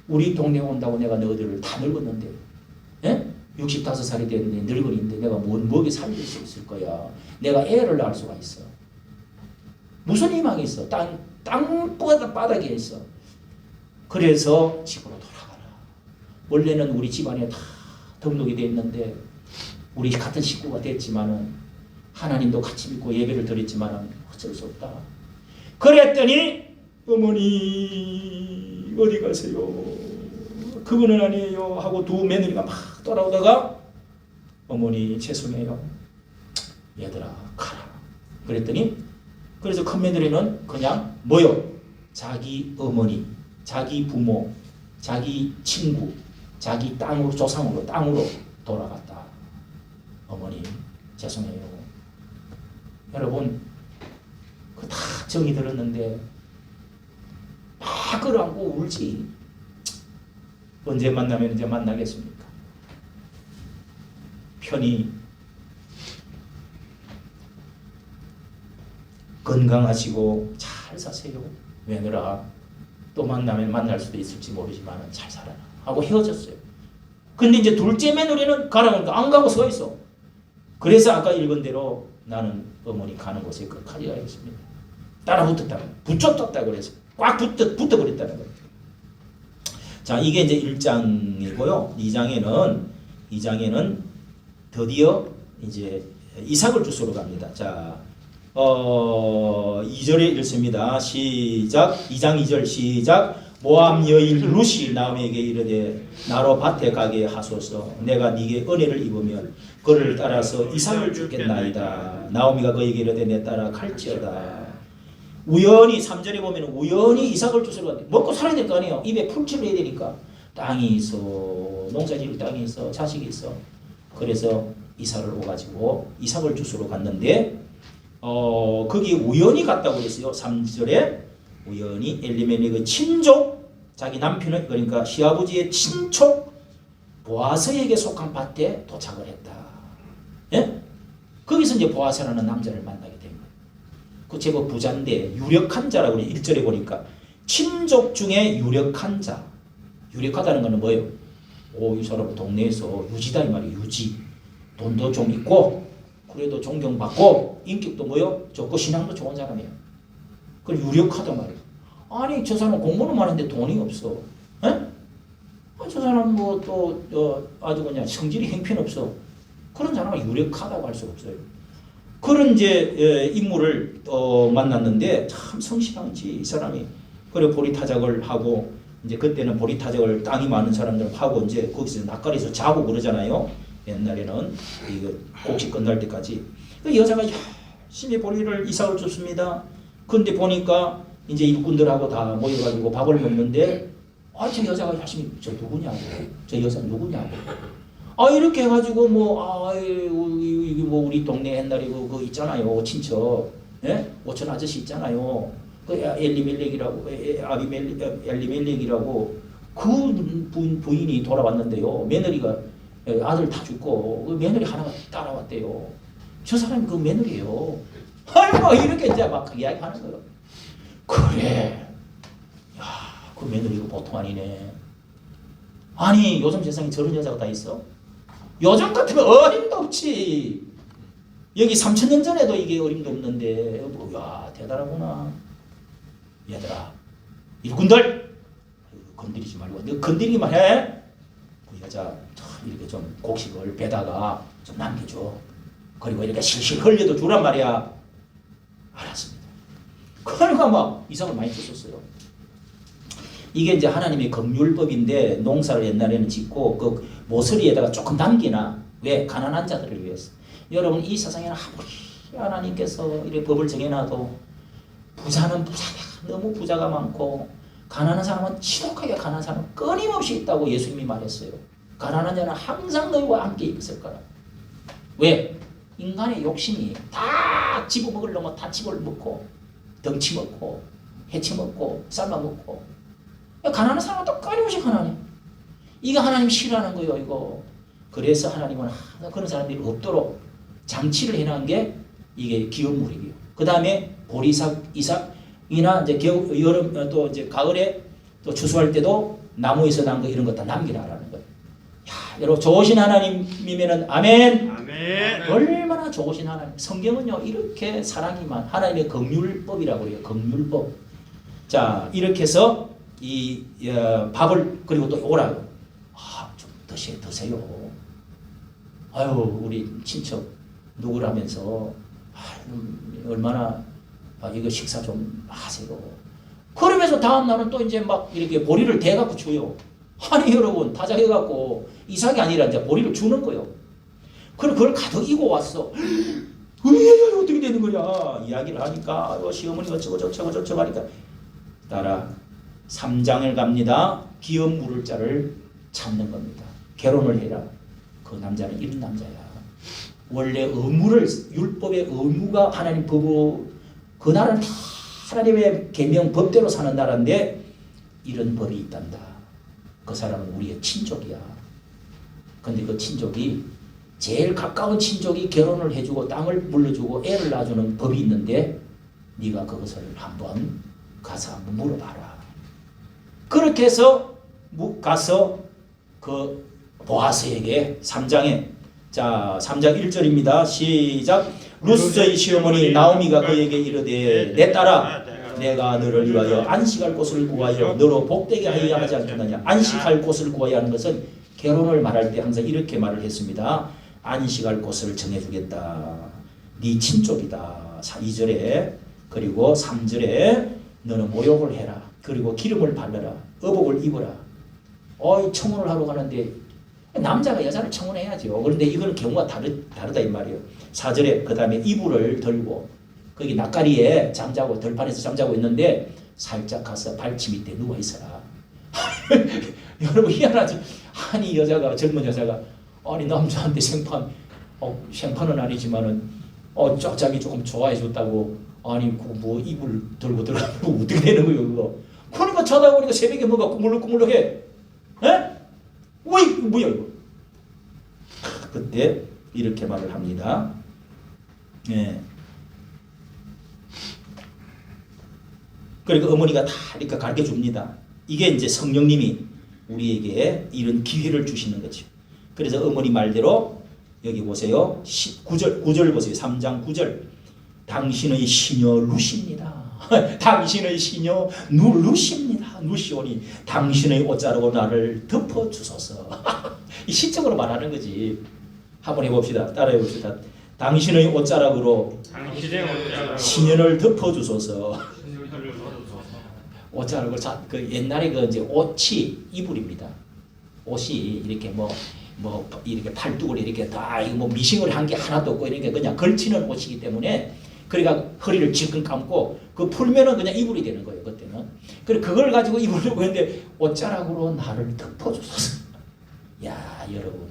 S3: 우리 동네에 온다고 내가 너희들을 다 늙었는데, 예? 65살이 됐는데 늙은인데 내가 먹이 살릴 수 있을 거야. 내가 애를 낳을 수가 있어. 무슨 희망이 있어? 땅바닥에 있어. 그래서 집으로 돌아가라. 원래는 우리 집안에 다 등록이 돼 있는데 우리 같은 식구가 됐지만은 하나님도 같이 믿고 예배를 드렸지만은 어쩔 수 없다. 그랬더니 어머니 어디 가세요? 그거는 아니에요 하고 두 며느리가 막 돌아오다가 어머니 죄송해요. 얘들아 가라. 그랬더니 그래서 큰 며느리는 그냥 뭐요? 자기 어머니, 자기 부모, 자기 친구, 자기 땅으로 조상으로 땅으로 돌아갔다. 어머니 죄송해요. 여러분 그 다 정이 들었는데 막 끌어안고 울지. 언제 만나면 이제 만나겠습니까? 편히 건강하시고 잘 사세요. 며느라 또 만나면 만날 수도 있을지 모르지만 잘 살아라 하고 헤어졌어요. 근데 이제 둘째 며느리는 가라니까 안 가고 서 있어. 그래서 아까 읽은 대로 나는 어머니 가는 곳에 끝까지 가겠습니다. 따라 붙었다. 붙였다 그래서 꽉 붙어버렸다는 거예요. 자, 이게 이제 1장이고요. 2장에는 드디어 이제 이삭을 주소로 갑니다. 자, 2절에 읽습니다. 시작. 2장 2절 시작. 모압 여인 룻이 나오미에게 이르되 나로 밭에 가게 하소서. 내가 네게 은혜를 입으면 그를 따라서 이삭을 주겠나이다. 나오미가 그에게 이르되 내 따라 갈지어다. 우연히 3절에 보면 우연히 이삭을 주소로 갔대. 먹고 살아야 될 거 아니에요. 입에 풀칠을 해야 되니까. 땅이 있어, 농사지을 땅이 있어, 자식이 있어. 그래서 이삭을 오가지고 이삭을 주소로 갔는데 거기 우연히 갔다고 그랬어요. 3절에 우연히 엘리멜렉의 친족, 자기 남편의 그러니까 시아버지의 친척 보아스에게 속한 밭에 도착을 했다. 예? 거기서 이제 보아스라는 남자를 만나게 된 거예요. 그 제법 부자인데 유력한 자라고 그래요. 1절에 보니까 친족 중에 유력한 자. 유력하다는 것은 뭐예요? 이 사람 동네에서 유지다 이 말이에요. 유지. 돈도 좀 있고 그래도 존경받고 인격도 뭐요? 좋고 신앙도 좋은 사람이에요. 그걸 유력하단 말이에요. 아니 저 사람 공부는 많은데 돈이 없어. 에? 저 사람 뭐 또 아주 그냥 성질이 형편없어. 그런 사람은 유력하다고 할 수 없어요. 그런 이제 인물을 만났는데 참 성실한지 이 사람이. 그래 보리타작을 하고 이제 그때는 보리타작을 땅이 많은 사람들 하고 이제 거기서 낯가리서 자고 그러잖아요. 옛날에는 이거 곡식 끝날 때까지 그 여자가 열심히 보리를 이삭을 줬습니다. 근데 보니까 이제 일꾼들하고 다 모여가지고 밥을 먹는데 저 여자가 열심히 저 누구냐고 저 여자 누구냐고 이렇게 해가지고 뭐 우리 동네 옛날에 그 있잖아요 친척 오천 아저씨 있잖아요 그 엘리멜렉이라고 엘리멜렉이라고 그 부인이 돌아왔는데요 며느리가 아들 다 죽고 그 며느리 하나가 따라왔대요. 저 사람이 그 며느리예요. 아이고 이렇게 이제 막 이야기하는 거예요. 그래, 그 며느리가 보통 아니네. 아니 요즘 세상에 저런 여자가 다 있어? 요즘 같으면 어림도 없지. 여기 3000년 전에도 이게 어림도 없는데 대단하구나. 얘들아, 일꾼들 건드리지 말고 너 건드리기만 해. 그 여자 이렇게 좀 곡식을 배다가 좀 남겨줘. 그리고 이렇게 실실 흘려도 주란 말이야. 알았습니다. 그러니까 막 이삭을 많이 줬었어요. 이게 이제 하나님의 긍휼법인데 농사를 옛날에는 짓고 그 모서리에다가 조금 남기나 왜 가난한 자들을 위해서. 여러분 이 세상에는 아무리 하나님께서 이렇게 법을 정해놔도 부자는 부자야. 너무 부자가 많고 가난한 사람은 지독하게 가난한 사람은 끊임없이 있다고 예수님이 말했어요. 가난한 자는 항상 너희와 함께 있을 거라. 왜? 인간의 욕심이 다 집어먹으려면 다 집어먹고 덩치 먹고 해치 먹고 삶아 먹고 가난한 사람은 또 끊임없이 가난해. 이거 하나님 싫어하는 거예요. 이거. 그래서 하나님은 항상 그런 사람들이 없도록 장치를 해놓은 게 이게 기업물이에요. 그 다음에 보리삭, 이삭이나 이제 여름 또 이제 가을에 또 추수할 때도 나무에서 난 거 이런 거 다 남기라라는 거예요. 야, 여러분 좋으신 하나님이면은 아멘.
S2: 아멘.
S3: 얼마나 좋으신 하나님. 성경은요 이렇게 사랑이만 하나님의 긍휼법이라고 해요. 긍휼법. 자 이렇게 해서 이 밥을 그리고 또 오라고. 좀 드세요. 아유 우리 친척 누구라면서 얼마나 이거 식사 좀 하세요. 그러면서 다음 날은 또 이제 막 이렇게 보리를 대갖고 줘요. 아니 여러분 다작해갖고 이삭이 아니라 이제 보리를 주는 거예요. 그럼 그걸 가득 이고 왔어. 어떻게 되는 거냐 이야기를 하니까 시어머니가 저거 하니까 따라 3장을 갑니다. 기업 물을 자를 찾는 겁니다. 결혼을 해라. 그 남자는 이런 남자야. 원래 의무를 율법의 의무가 하나님 법으로 그 나라는 다 하나님의 계명 법대로 사는 나라인데 이런 법이 있단다. 그 사람은 우리의 친족이야. 근데 그 친족이 제일 가까운 친족이 결혼을 해주고 땅을 물려주고 애를 낳아주는 법이 있는데 네가 그것을 한번 가서 한번 물어봐라. 그렇게 해서 가서 그 보아스에게 3장에 자 3장 1절입니다. 시작. 루스의 시어머니 나오미가 그에게 이르되 내 딸아 내가 너를 위하여 안식할 곳을 구하여 너로 복되게 하여야 하지 않겠느냐. 안식할 곳을 구하여 하는 것은 결혼을 말할 때 항상 이렇게 말을 했습니다. 안식할 곳을 정해주겠다. 네 친족이다. 2절에 그리고 3절에 너는 모욕을 해라. 그리고 기름을 바르라. 의복을 입어라. 청혼을 하러 가는데 남자가 여자를 청혼해야죠. 그런데 이거는 경우가 다르다 이 말이에요. 4절에 그 다음에 이불을 들고 거기 낯가리에 잠자고 들판에서 잠자고 있는데 살짝 가서 발치 밑에 누워 있어라. 여러분 희한하죠. 아니 여자가 젊은 여자가 아니 남자한테 생판은 아니지만은 자기 조금 좋아해 줬다고 아니 뭐 이불 들고 들어가면 어떻게 되는 거예요 그거. 그러니까 자다 보니까 새벽에 뭐가 꾸물럭꾸물럭해. 에? 뭐야 이거. 그때 이렇게 말을 합니다. 예. 그러니까 어머니가 다 이렇게 가르쳐 줍니다. 이게 이제 성령님이 우리에게 이런 기회를 주시는 거죠. 그래서 어머니 말대로 여기 보세요. 9절 보세요. 3장 9절. 당신의 시녀 루시입니다. 당신의 시녀 루시입니다. 루시오니 당신의 옷자락으로 나를 덮어주소서. 이 시적으로 말하는 거지. 한번 해봅시다. 따라해 봅시다. 당신의 옷자락으로 시녀를 덮어주소서. 옷자락을 그 옛날에 그 이제 옷이 이불입니다. 옷이 이렇게 뭐 이렇게 팔뚝을 이렇게 다 이거 뭐 미싱을 한 게 하나도 없고 이렇게 그냥 걸치는 옷이기 때문에 그러니까 허리를 지금 감고 그 풀면은 그냥 이불이 되는 거예요 그때는. 그래 그걸 가지고 입으려고 했는데 옷자락으로 나를 덮어주소서. 야 여러분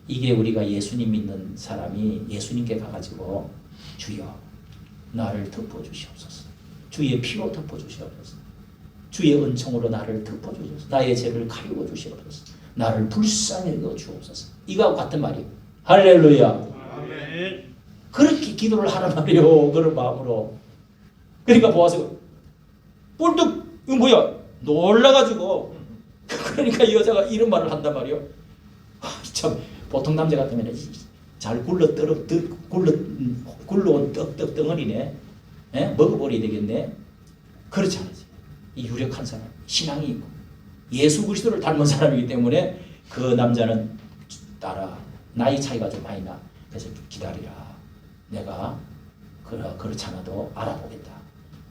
S3: 이게 우리가 예수님 믿는 사람이 예수님께 가가지고 주여 나를 덮어주시옵소서. 주의 피로 덮어주시옵소서. 주의 은총으로 나를 덮어주소서. 나의 죄를 가리워 주시옵소서. 나를 불쌍히 여겨 주옵소서. 이거하고 같은 말이에요. 할렐루야.
S2: 아멘.
S3: 그렇게 기도를 하란 말이에요. 그런 마음으로. 그러니까 보아서 뿔뚝 이거 뭐야 놀라가지고 그러니까 이 여자가 이런 말을 한단 말이에요. 참 보통 남자 같으면 잘 굴러온 떡 덩어리네. 먹어버려야 되겠네. 그렇지 않아요. 이 유력한 사람, 신앙이 있고 예수 그리스도를 닮은 사람이기 때문에 그 남자는 따라 나이 차이가 좀 많이 나. 그래서 기다리라. 내가 그렇지 않아도 알아보겠다.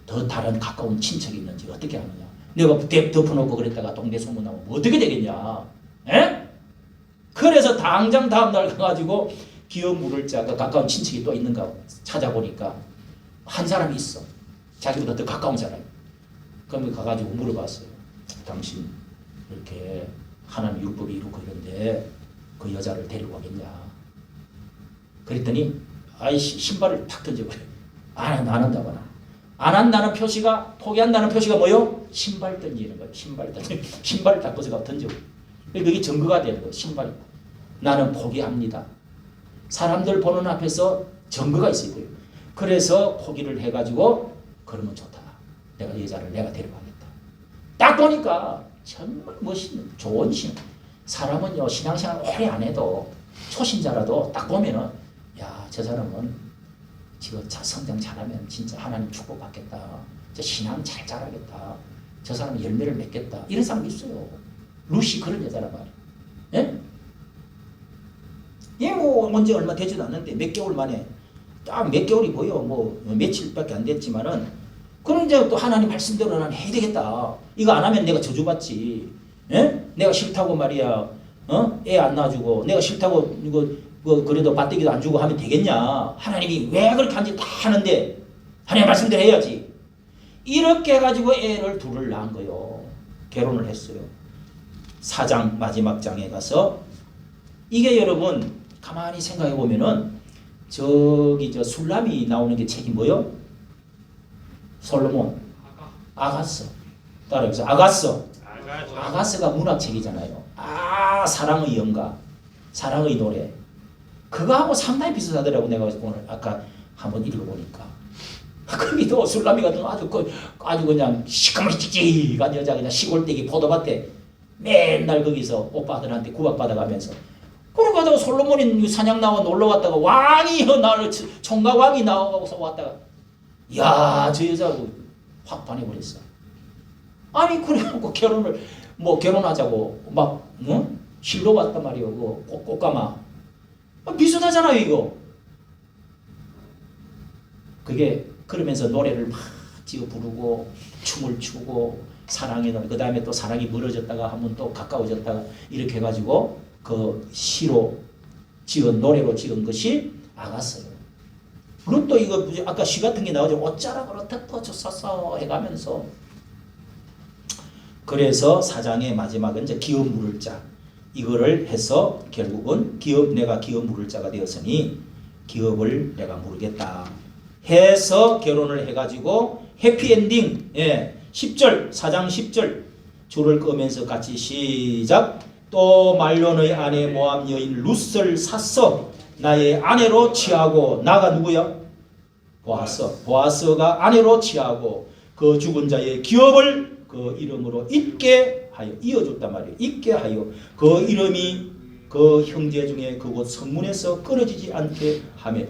S3: 더 다른 가까운 친척이 있는지 어떻게 하느냐. 내가 덮어놓고 그랬다가 동네 소문나면 어떻게 되겠냐? 에? 그래서 당장 다음날 가가지고 기업 물을 자가 가까운 친척이 또 있는가 찾아보니까 한 사람이 있어. 자기보다 더 가까운 사람이. 그러면 가가지고 물어봤어요. 당신 이렇게 하나님 율법이 이렇고 이런데 그 여자를 데리고 가겠냐? 그랬더니 아이씨 신발을 탁 던져버려. 안 한다고 나. 안 한다는 표시가 포기한다는 표시가 뭐요? 신발 던지는 거예요. 신발을 딱 벗어가 던져. 그게 증거가 되는 거예요. 신발이. 나는 포기합니다. 사람들 보는 앞에서 증거가 있을 거예요. 그래서 포기를 해가지고 그러면 좋다. 내가 여자를 내가 데려가겠다. 딱 보니까 정말 멋있는 좋은 신. 사람은요 신앙생활 오래 안 해도 초신자라도 딱 보면은 야, 저 사람은 지금 성장 잘하면 진짜 하나님 축복받겠다. 저 신앙 잘 자라겠다. 저 사람은 열매를 맺겠다. 이런 사람이 있어요. 루시 그런 여자란 말이에요. 예? 얘 뭐 언제 얼마 되지도 않는데 몇 개월 만에 딱 몇 개월이 보여. 뭐 며칠밖에 안 됐지만은 그럼 이제 또 하나님 말씀대로 난 해야 되겠다. 이거 안 하면 내가 저주받지. 예? 내가 싫다고 말이야. 애 안 낳아주고 내가 싫다고 이거 뭐 그래도 밭대기도 안 주고 하면 되겠냐? 하나님이 왜 그렇게 하는지 다 하는데 하나님 말씀대로 해야지. 이렇게 해가지고 애를 둘을 낳은 거요. 결혼을 했어요. 4장 마지막 장에 가서 이게 여러분 가만히 생각해 보면은 저기 저 술람이 나오는 게 책이 뭐요? 솔로몬. 아가서. 따라해서 아가서. 아가서가 문학책이잖아요. 사랑의 연가, 사랑의 노래. 그거하고 상당히 비슷하더라고. 내가 오늘 아까 한번 읽어보니까. 거기도 술람이가 아주 그냥 시커멓직직한 여자 그냥 시골떼기 포도밭에 맨날 거기서 오빠들한테 구박받아가면서 그러다가 솔로몬이 사냥 나와 놀러 왔다가 왕이 나를 총각 왕이 나와서 왔다가 야, 저 여자 확 반해버렸어. 아니 그래갖고 결혼하자고 막 실로 왔단 말이에요. 그 꽃가마 비슷하잖아요 이거. 그게 그러면서 노래를 막 지어 부르고 춤을 추고 사랑의 노래 그 다음에 또 사랑이 멀어졌다가 한번 또 가까워졌다가 이렇게 해가지고 그 시로 지은 노래로 지은 것이 아가서요. 그리고 또 이거 아까 시 같은 게 나오죠. 옷자락으로 덮어줬었어 해가면서 그래서 사장의 마지막은 이제 기업 물을 자 이거를 해서 결국은 내가 기업 물을 자가 되었으니 기업을 내가 물겠다 해서 결혼을 해가지고 해피엔딩 10절 4장 10절 줄을 끄면서 같이 시작. 또 말론의 아내 모압 여인 룻을 샀어 나의 아내로 취하고 나가 누구야? 보아스가 아내로 취하고 그 죽은 자의 기업을 그 이름으로 잊게 하여 이어줬단 말이에요. 잊게 하여 그 이름이 그 형제 중에 그곳 성문에서 끊어지지 않게 하며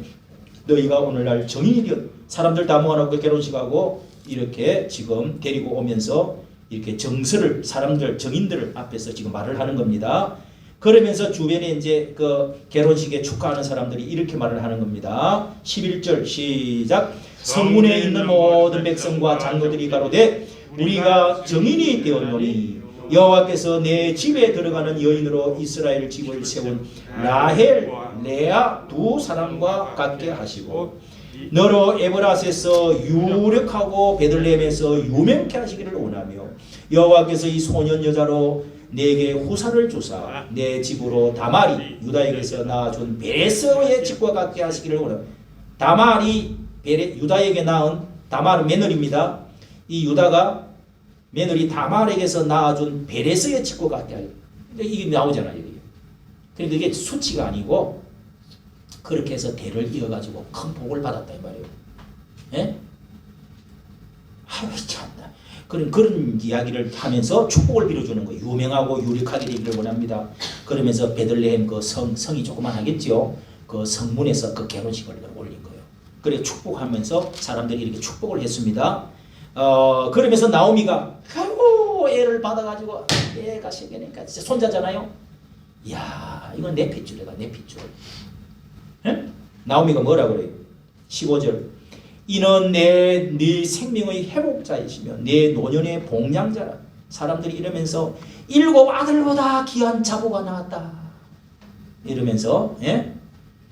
S3: 너희가 오늘날 정인이 되었 사람들 다 모아놓고 결혼식하고 이렇게 지금 데리고 오면서 이렇게 정서를 사람들 정인들 앞에서 지금 말을 하는 겁니다. 그러면서 주변에 이제 그 결혼식에 축하하는 사람들이 이렇게 말을 하는 겁니다. 11절 시작. 성문에 있는 모든 백성과 장로들이 가로되 우리가 정인이 되었노니 여호와께서 내 집에 들어가는 여인으로 이스라엘 집을 세운 라헬, 레아 두 사람과 같게 하시고 너로 에브라스에서 유력하고 베들레헴에서 유명케 하시기를 원하며 여호와께서 이 소년 여자로 내게 후사를 주사 내 집으로 다말이 유다에게서 낳아준 베레스의 집과 같게 하시기를 원하며 다말이 유다에게 낳은 다말은 며느리입니다. 이 유다가 며느리 다말에게서 낳아준 베레스의 집과 같게 하여 이게 나오잖아요. 그런데 이게 수치가 아니고 그렇게 해서 대를 이어가지고 큰 복을 받았다 이 말이에요. 예? 아유 참나. 그런 이야기를 하면서 축복을 빌어주는 거예요. 유명하고 유력하게 되기를 원합니다. 그러면서 베들레헴 그 성이 조그만 하겠죠. 그 성문에서 그 결혼식을 올린 거예요. 그래 축복하면서 사람들이 이렇게 축복을 했습니다. 그러면서 나오미가 아이고 애를 받아가지고 애가 생기니까 진짜 손자잖아요. 이야 이건 내 핏줄이다 내 핏줄. 예? 나오미가 뭐라 그래요? 15절 이는 네 생명의 회복자이시며 내 노년의 복량자라. 사람들이 이러면서 7 아들보다 귀한 자고가 나왔다 이러면서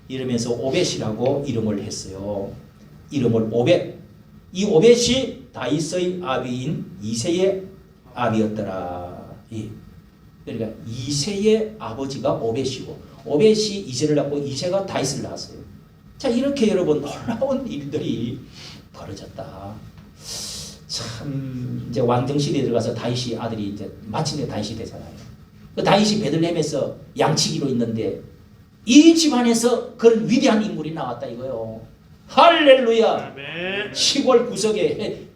S3: 이러면서 오벳이라고 이름을 했어요. 이름을 오벳. 이 오벳이 다윗의 아비인 이새의 아비였더라. 그러니까 이새의 아버지가 오벳이고 오벳이 이새를 낳고 이새가 다윗을 낳았어요. 자, 이렇게 여러분 놀라운 일들이 벌어졌다. 참 이제 왕정 시대에 들어가서 다윗이 아들이 이제 마침내 다윗이 되잖아요. 그 다윗이 베들레헴에서 양치기로 있는데 이 집안에서 그런 위대한 인물이 나왔다 이거요. 할렐루야.
S2: 아멘.
S3: 시골 구석에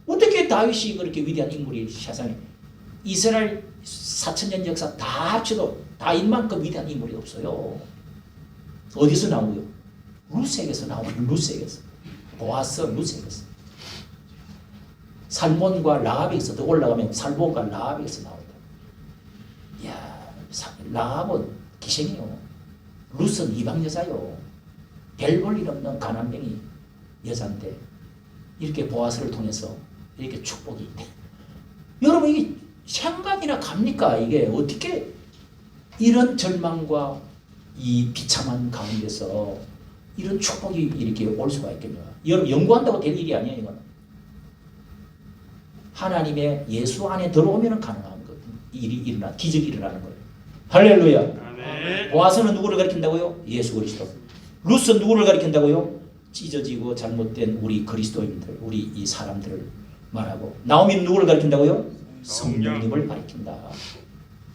S3: 어떻게 다윗이 그렇게 위대한 인물이 세상에 이스라엘 4000년 역사 다 합쳐도 다윗만큼 위대한 인물이 없어요. 어디서 나오고요? 루색에서 나오고요. 루색에서. 보아스 루색에서. 살몬과 라합에서 더 올라가면 살몬과 라합에서 나온다. 이야, 라합은 기생이요. 룻은 이방 여자요. 별 볼 일 없는 가난뱅이 여자인데 이렇게 보아스를 통해서 이렇게 축복이 있대. 여러분 이게 생각이나 갑니까? 이게 어떻게 이런 절망과 이 비참한 가운데서 이런 축복이 이렇게 올 수가 있겠냐? 여러분 연구한다고 될 일이 아니에요. 이건 하나님의 예수 안에 들어오면 가능한 것. 일이 일어나 기적이 일어나는 거예요. 할렐루야.
S2: 아멘.
S3: 보아스는 누구를 가리킨다고요? 예수 그리스도. 룻은 누구를 가리킨다고요? 찢어지고 잘못된 우리 그리스도인들, 우리 이 사람들을 말하고. 나오미는 누구를 가리킨다고요? 성령님을 가리킨다.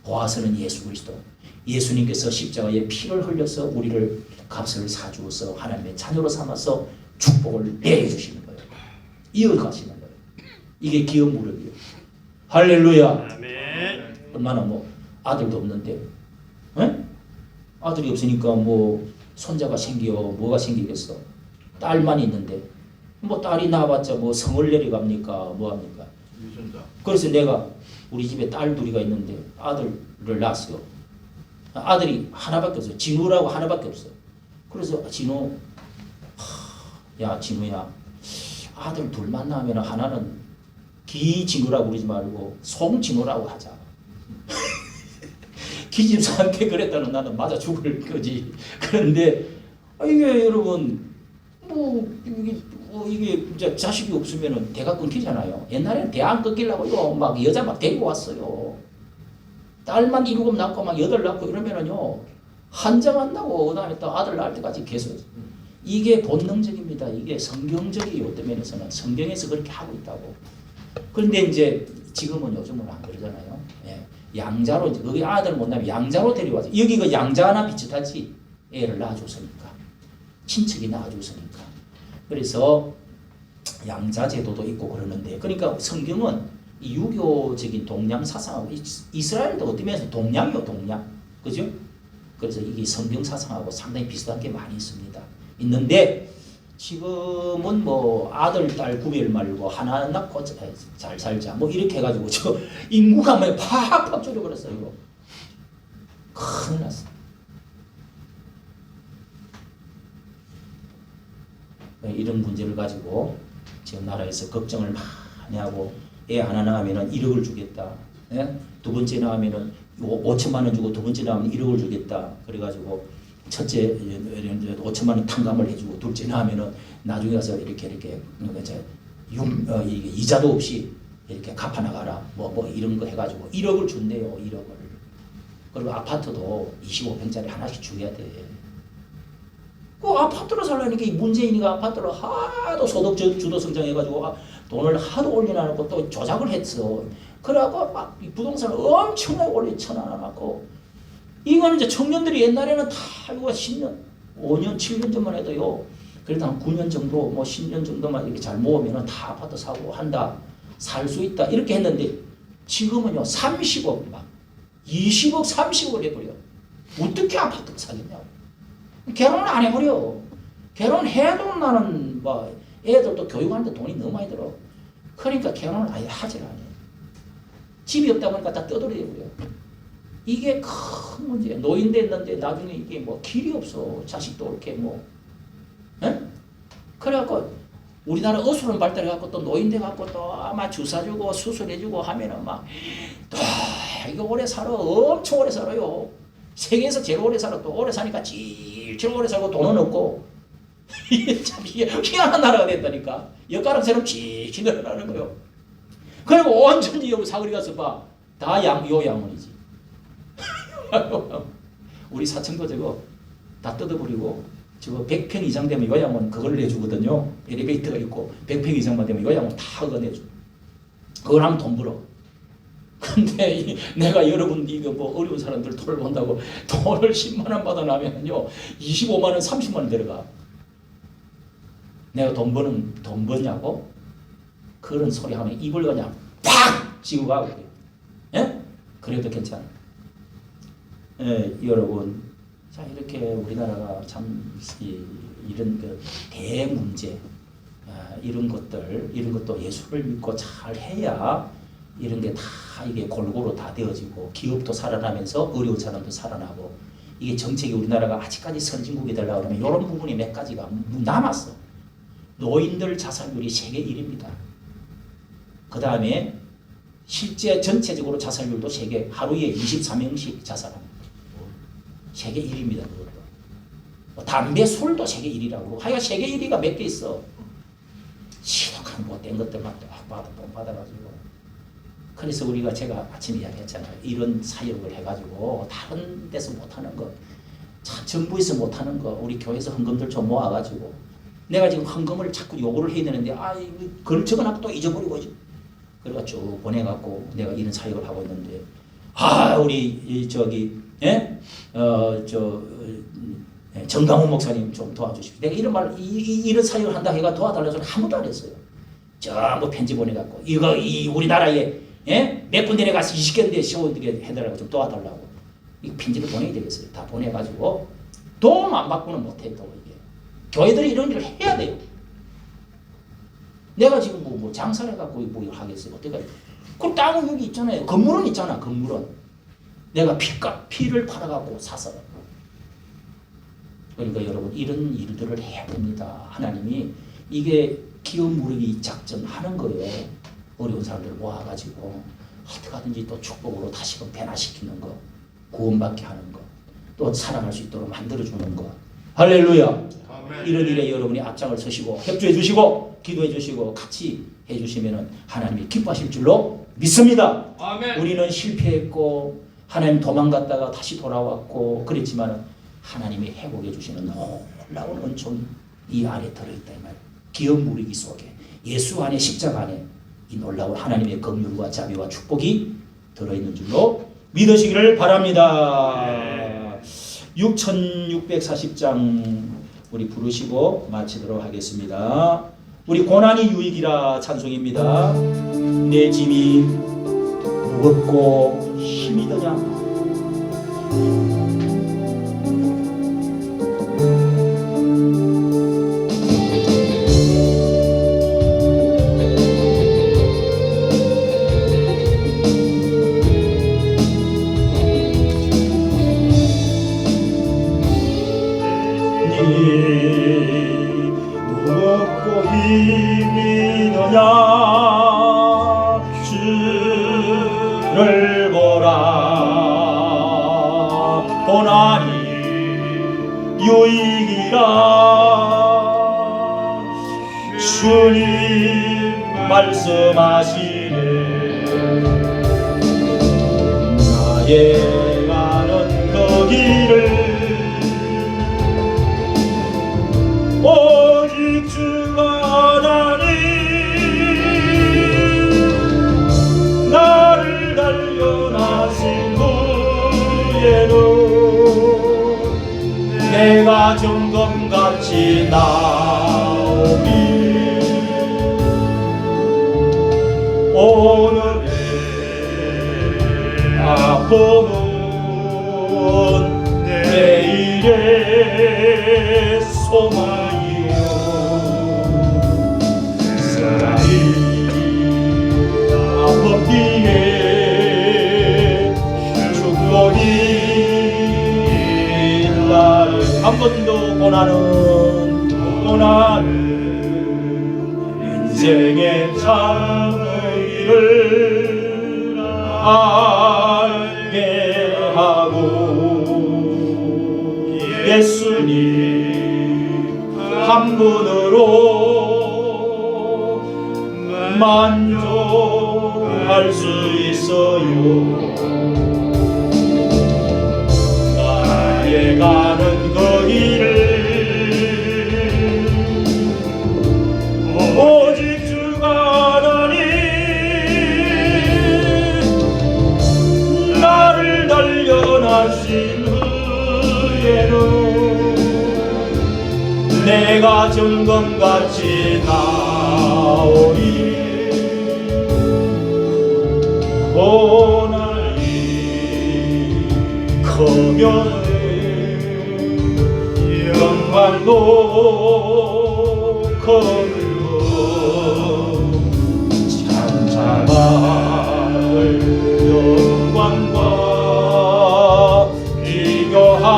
S3: 보아스는 예수 그리스도. 예수님께서 십자가에 피를 흘려서 우리를 값을 사주어서 하나님의 자녀로 삼아서 축복을 내주시는 거예요. 이어가시는 거예요. 이게 기업 무렵이에요. 할렐루야.
S2: 아멘.
S3: 얼마나 뭐 아들도 없는데, 아들이 없으니까 뭐 손자가 생겨 뭐가 생기겠어? 딸만 있는데 뭐 딸이 나와봤자 뭐 성을 내려갑니까? 뭐 합니까? 그래서 내가 우리 집에 딸 둘이가 있는데 아들을 낳았어요. 아들이 하나밖에 없어요. 진우라고 하나밖에 없어요. 그래서 진우, 야 진우야, 아들 둘만 낳으면 하나는 기진우라고 부르지 말고 송진우라고 하자. 기집사한테 그랬다는 나는 맞아 죽을 거지. 그런데 이게 여러분 이게 이제 자식이 없으면은 대가 끊기잖아요. 옛날에는 대 안 끊기려고요. 막 여자 막 데리고 왔어요. 딸만 7 낳고 막 8 낳고 이러면은요 한정 안 나고 그다음에 또 아들 낳을 때까지 계속. 이게 본능적입니다. 이게 성경적이에요. 어떤 면에서는 성경에서 그렇게 하고 있다고. 그런데 이제 지금은 요즘은 안 그러잖아요. 예. 양자로 이제 거기 아들 못 낳으면 양자로 데려와서 여기 그 양자 하나 비슷하지. 애를 낳아줬으니까 친척이 낳아줬으니까. 그래서 양자 제도도 있고 그러는데, 그러니까 성경은 이 유교적인 동양 사상하고 이스라엘도 어떤 면에서 동양이요, 동양. 그죠? 그래서 이게 성경 사상하고 상당히 비슷한 게 많이 있습니다. 있는데 지금은 뭐 아들 딸 구별 말고 하나 낳고 잘 살자 뭐 이렇게 해가지고 저 인구가 뭐 팍팍 줄여버렸어요. 큰일 났어. 이런 문제를 가지고 지금 나라에서 걱정을 많이 하고, 애 하나 낳으면 1억을 주겠다. 예? 두 번째 낳으면 5천만 원 주고 두 번째 낳으면 1억을 주겠다. 그래가지고 첫째 5천만 원 탕감을 해주고 둘째 낳으면 나중에 가서 이렇게 이자도 없이 이렇게 갚아나가라. 뭐 이런 거 해가지고 1억을 준대요. 1억을. 그리고 아파트도 25평짜리 하나씩 줘야 돼. 그 아파트로 살려니까 이 문재인이가 아파트로 하도 소득 주도 성장해가지고 돈을 하도 올려놔놓고 또 조작을 했어. 그래갖고 막 부동산을 엄청나게 올려쳐놔놓고, 이거는 이제 청년들이 옛날에는 다 이거 10년, 5년, 7년 전만 해도요. 그래도 한 9년 정도, 뭐 10년 정도만 이렇게 잘 모으면은 다 아파트 사고 한다, 살 수 있다 이렇게 했는데 지금은요 30억 막 20억, 30억을 해버려. 어떻게 아파트를 사겠냐고. 결혼을 안 해버려. 결혼해도 나는 뭐 애들도 교육하는데 돈이 너무 많이 들어. 그러니까 결혼을 아예 하질 않아요. 집이 없다 보니까 다 떠돌이해버려. 이게 큰 문제예요. 노인 됐는데 나중에 이게 뭐 길이 없어. 자식도 이렇게 뭐 그래갖고 우리나라 의술은 발달해갖고 또 노인돼 갖고 또 아마 주사 주고 수술해주고 하면은 막 또 이거 오래 살아. 엄청 오래 살아요. 세계에서 제일 오래 살아. 또 오래 사니까 제일 오래 살고 돈은 없고 이게 참 희한한 나라가 됐다니까. 엿가락처럼 칙칙 늘어나는 거요. 그리고 온전히 여기 사거리 가서 봐. 다 요 양원이지. 우리 사청도 저거 다 뜯어버리고 저거 100평 이상 되면 요양원 그걸 내주거든요. 엘리베이터가 있고 100평 이상만 되면 요양원 다 그거 내줘. 그걸 하면 돈 벌어. 근데 내가 여러분 이거 뭐 어려운 사람들 돌본다고 돈을 10만 원 받아나면요 25만 원 30만 원 들어가. 내가 돈 버냐고? 그런 소리 하면 입을 그냥 팍 쥐고 가고 그래요. 예? 그래도 괜찮아. 예, 여러분, 자 이렇게 우리나라가 참 이런 그 대문제, 이런 것도 예수를 믿고 잘 해야 이런 게 다 이게 골고루 다 되어지고 기업도 살아나면서 어려운 사람도 살아나고 이게 정책이 우리나라가 아직까지 선진국이 되려고 하면 이런 부분이 몇 가지가 남았어. 노인들 자살률이 세계 1위입니다. 그 다음에 실제 전체적으로 자살률도 세계 하루에 24명씩 자살합니다. 세계 1위입니다. 그것도. 뭐 담배, 술도 세계 1위라고. 하여간 세계 1위가 몇 개 있어. 시독한 못된 것들만 돈 받아가지고. 그래서 우리가 제가 아침에 이야기했잖아요. 이런 사역을 해가지고 다른 데서 못하는 거, 정부에서 못하는 거, 우리 교회에서 헌금들 좀 모아가지고 내가 지금 헌금을 자꾸 요구를 해야 되는데 그걸 적어놨고 또 잊어버리고 그래가 쭉 보내갖고 내가 이런 사역을 하고 있는데 우리 정강훈 목사님 좀 도와주십시오. 내가 이런 말 이런 사역을 한다 해가 도와달라고 해서 아무도 안 했어요. 전부 편지 보내갖고 우리나라에 몇 군데 내가 20개인데 시원하게 해달라고 좀 도와달라고 이 편지를 보내야 되겠어요. 다 보내가지고 도움 안 받고는 못해. 또 이게 교회들이 이런 일을 해야 돼요. 내가 지금 뭐 장사를 해갖고 뭐 하겠어요. 어때가? 그 땅은 여기 있잖아요. 건물은 있잖아. 건물은 내가 피를 팔아갖고 사서. 그러니까 여러분 이런 일들을 해야 됩니다. 하나님이 이게 기업 무르기 작전 하는 거예요. 어려운 사람들 모아가지고 어떻게 하든지 또 축복으로 다시금 변화시키는 거, 구원받게 하는 거, 또 살아갈 수 있도록 만들어주는 거. 할렐루야. 아멘. 이런 일에 여러분이 앞장을 서시고 협조해 주시고 기도해 주시고 같이 해주시면 하나님이 기뻐하실 줄로 믿습니다. 아멘. 우리는 실패했고 하나님 도망갔다가 다시 돌아왔고 그랬지만 하나님이 회복해 주시는 놀라운 은총이 이 안에 들어있다. 이 말. 기업 누리기 속에 예수 안에 십자가 안에 이 놀라운 하나님의 긍휼과 자비와 축복이 들어있는 줄로 믿으시기를 바랍니다. 6640장 우리 부르시고 마치도록 하겠습니다. 우리 고난이 유익이라 찬송입니다. 내 짐이 무겁고 힘이 드냐
S1: 무겁고 힘이 드냐 주를 보라 고난이 유익이라 주님 말씀하시네 나의 가는 그 길을 오직 주가 하나님 나를 단련하신 후에는 내가 정금같이 나오리 오늘의 아픔은 내일의 소망이요 사랑이 아픔 뒤에 축복이 나를 한 번도 고난은 인생의 참 의미를 알게 하고 예수님 한 분으로 만족할 수 있어요. 나의 가는 그 길을 오직 주가 하나님 나를 단련하신 후에는 내가 점검같이 나오리. 고난이 커면 영광도 커요. 찬양할 영광과 비교할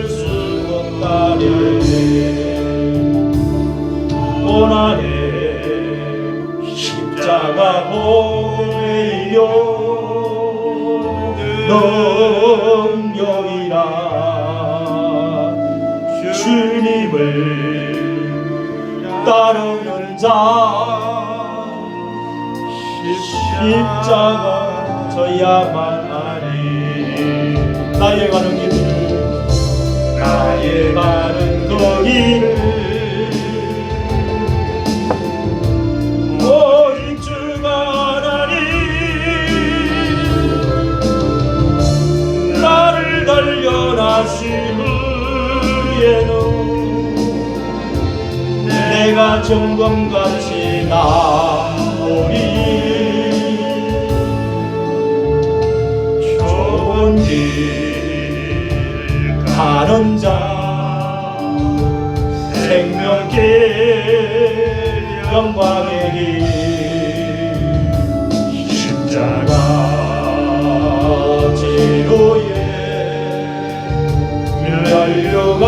S1: 수 없다네. 고난의 십자가 보혜요 능력이라. 주님을 따르는 자 십자가 져야만 하니. 나의 가는 길을 나의 가는 그 길을 오직 주가 하나님 나를 단련하신 후에는 내가 점검같이 나오리. 좋은 길 가는 자 생명길 영광의 길 십자가 지루에 멸류가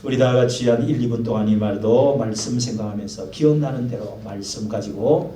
S1: 우리 다 같이 한 1, 2분 동안 이 말도 말씀 생각하면서 기억나는 대로 말씀 가지고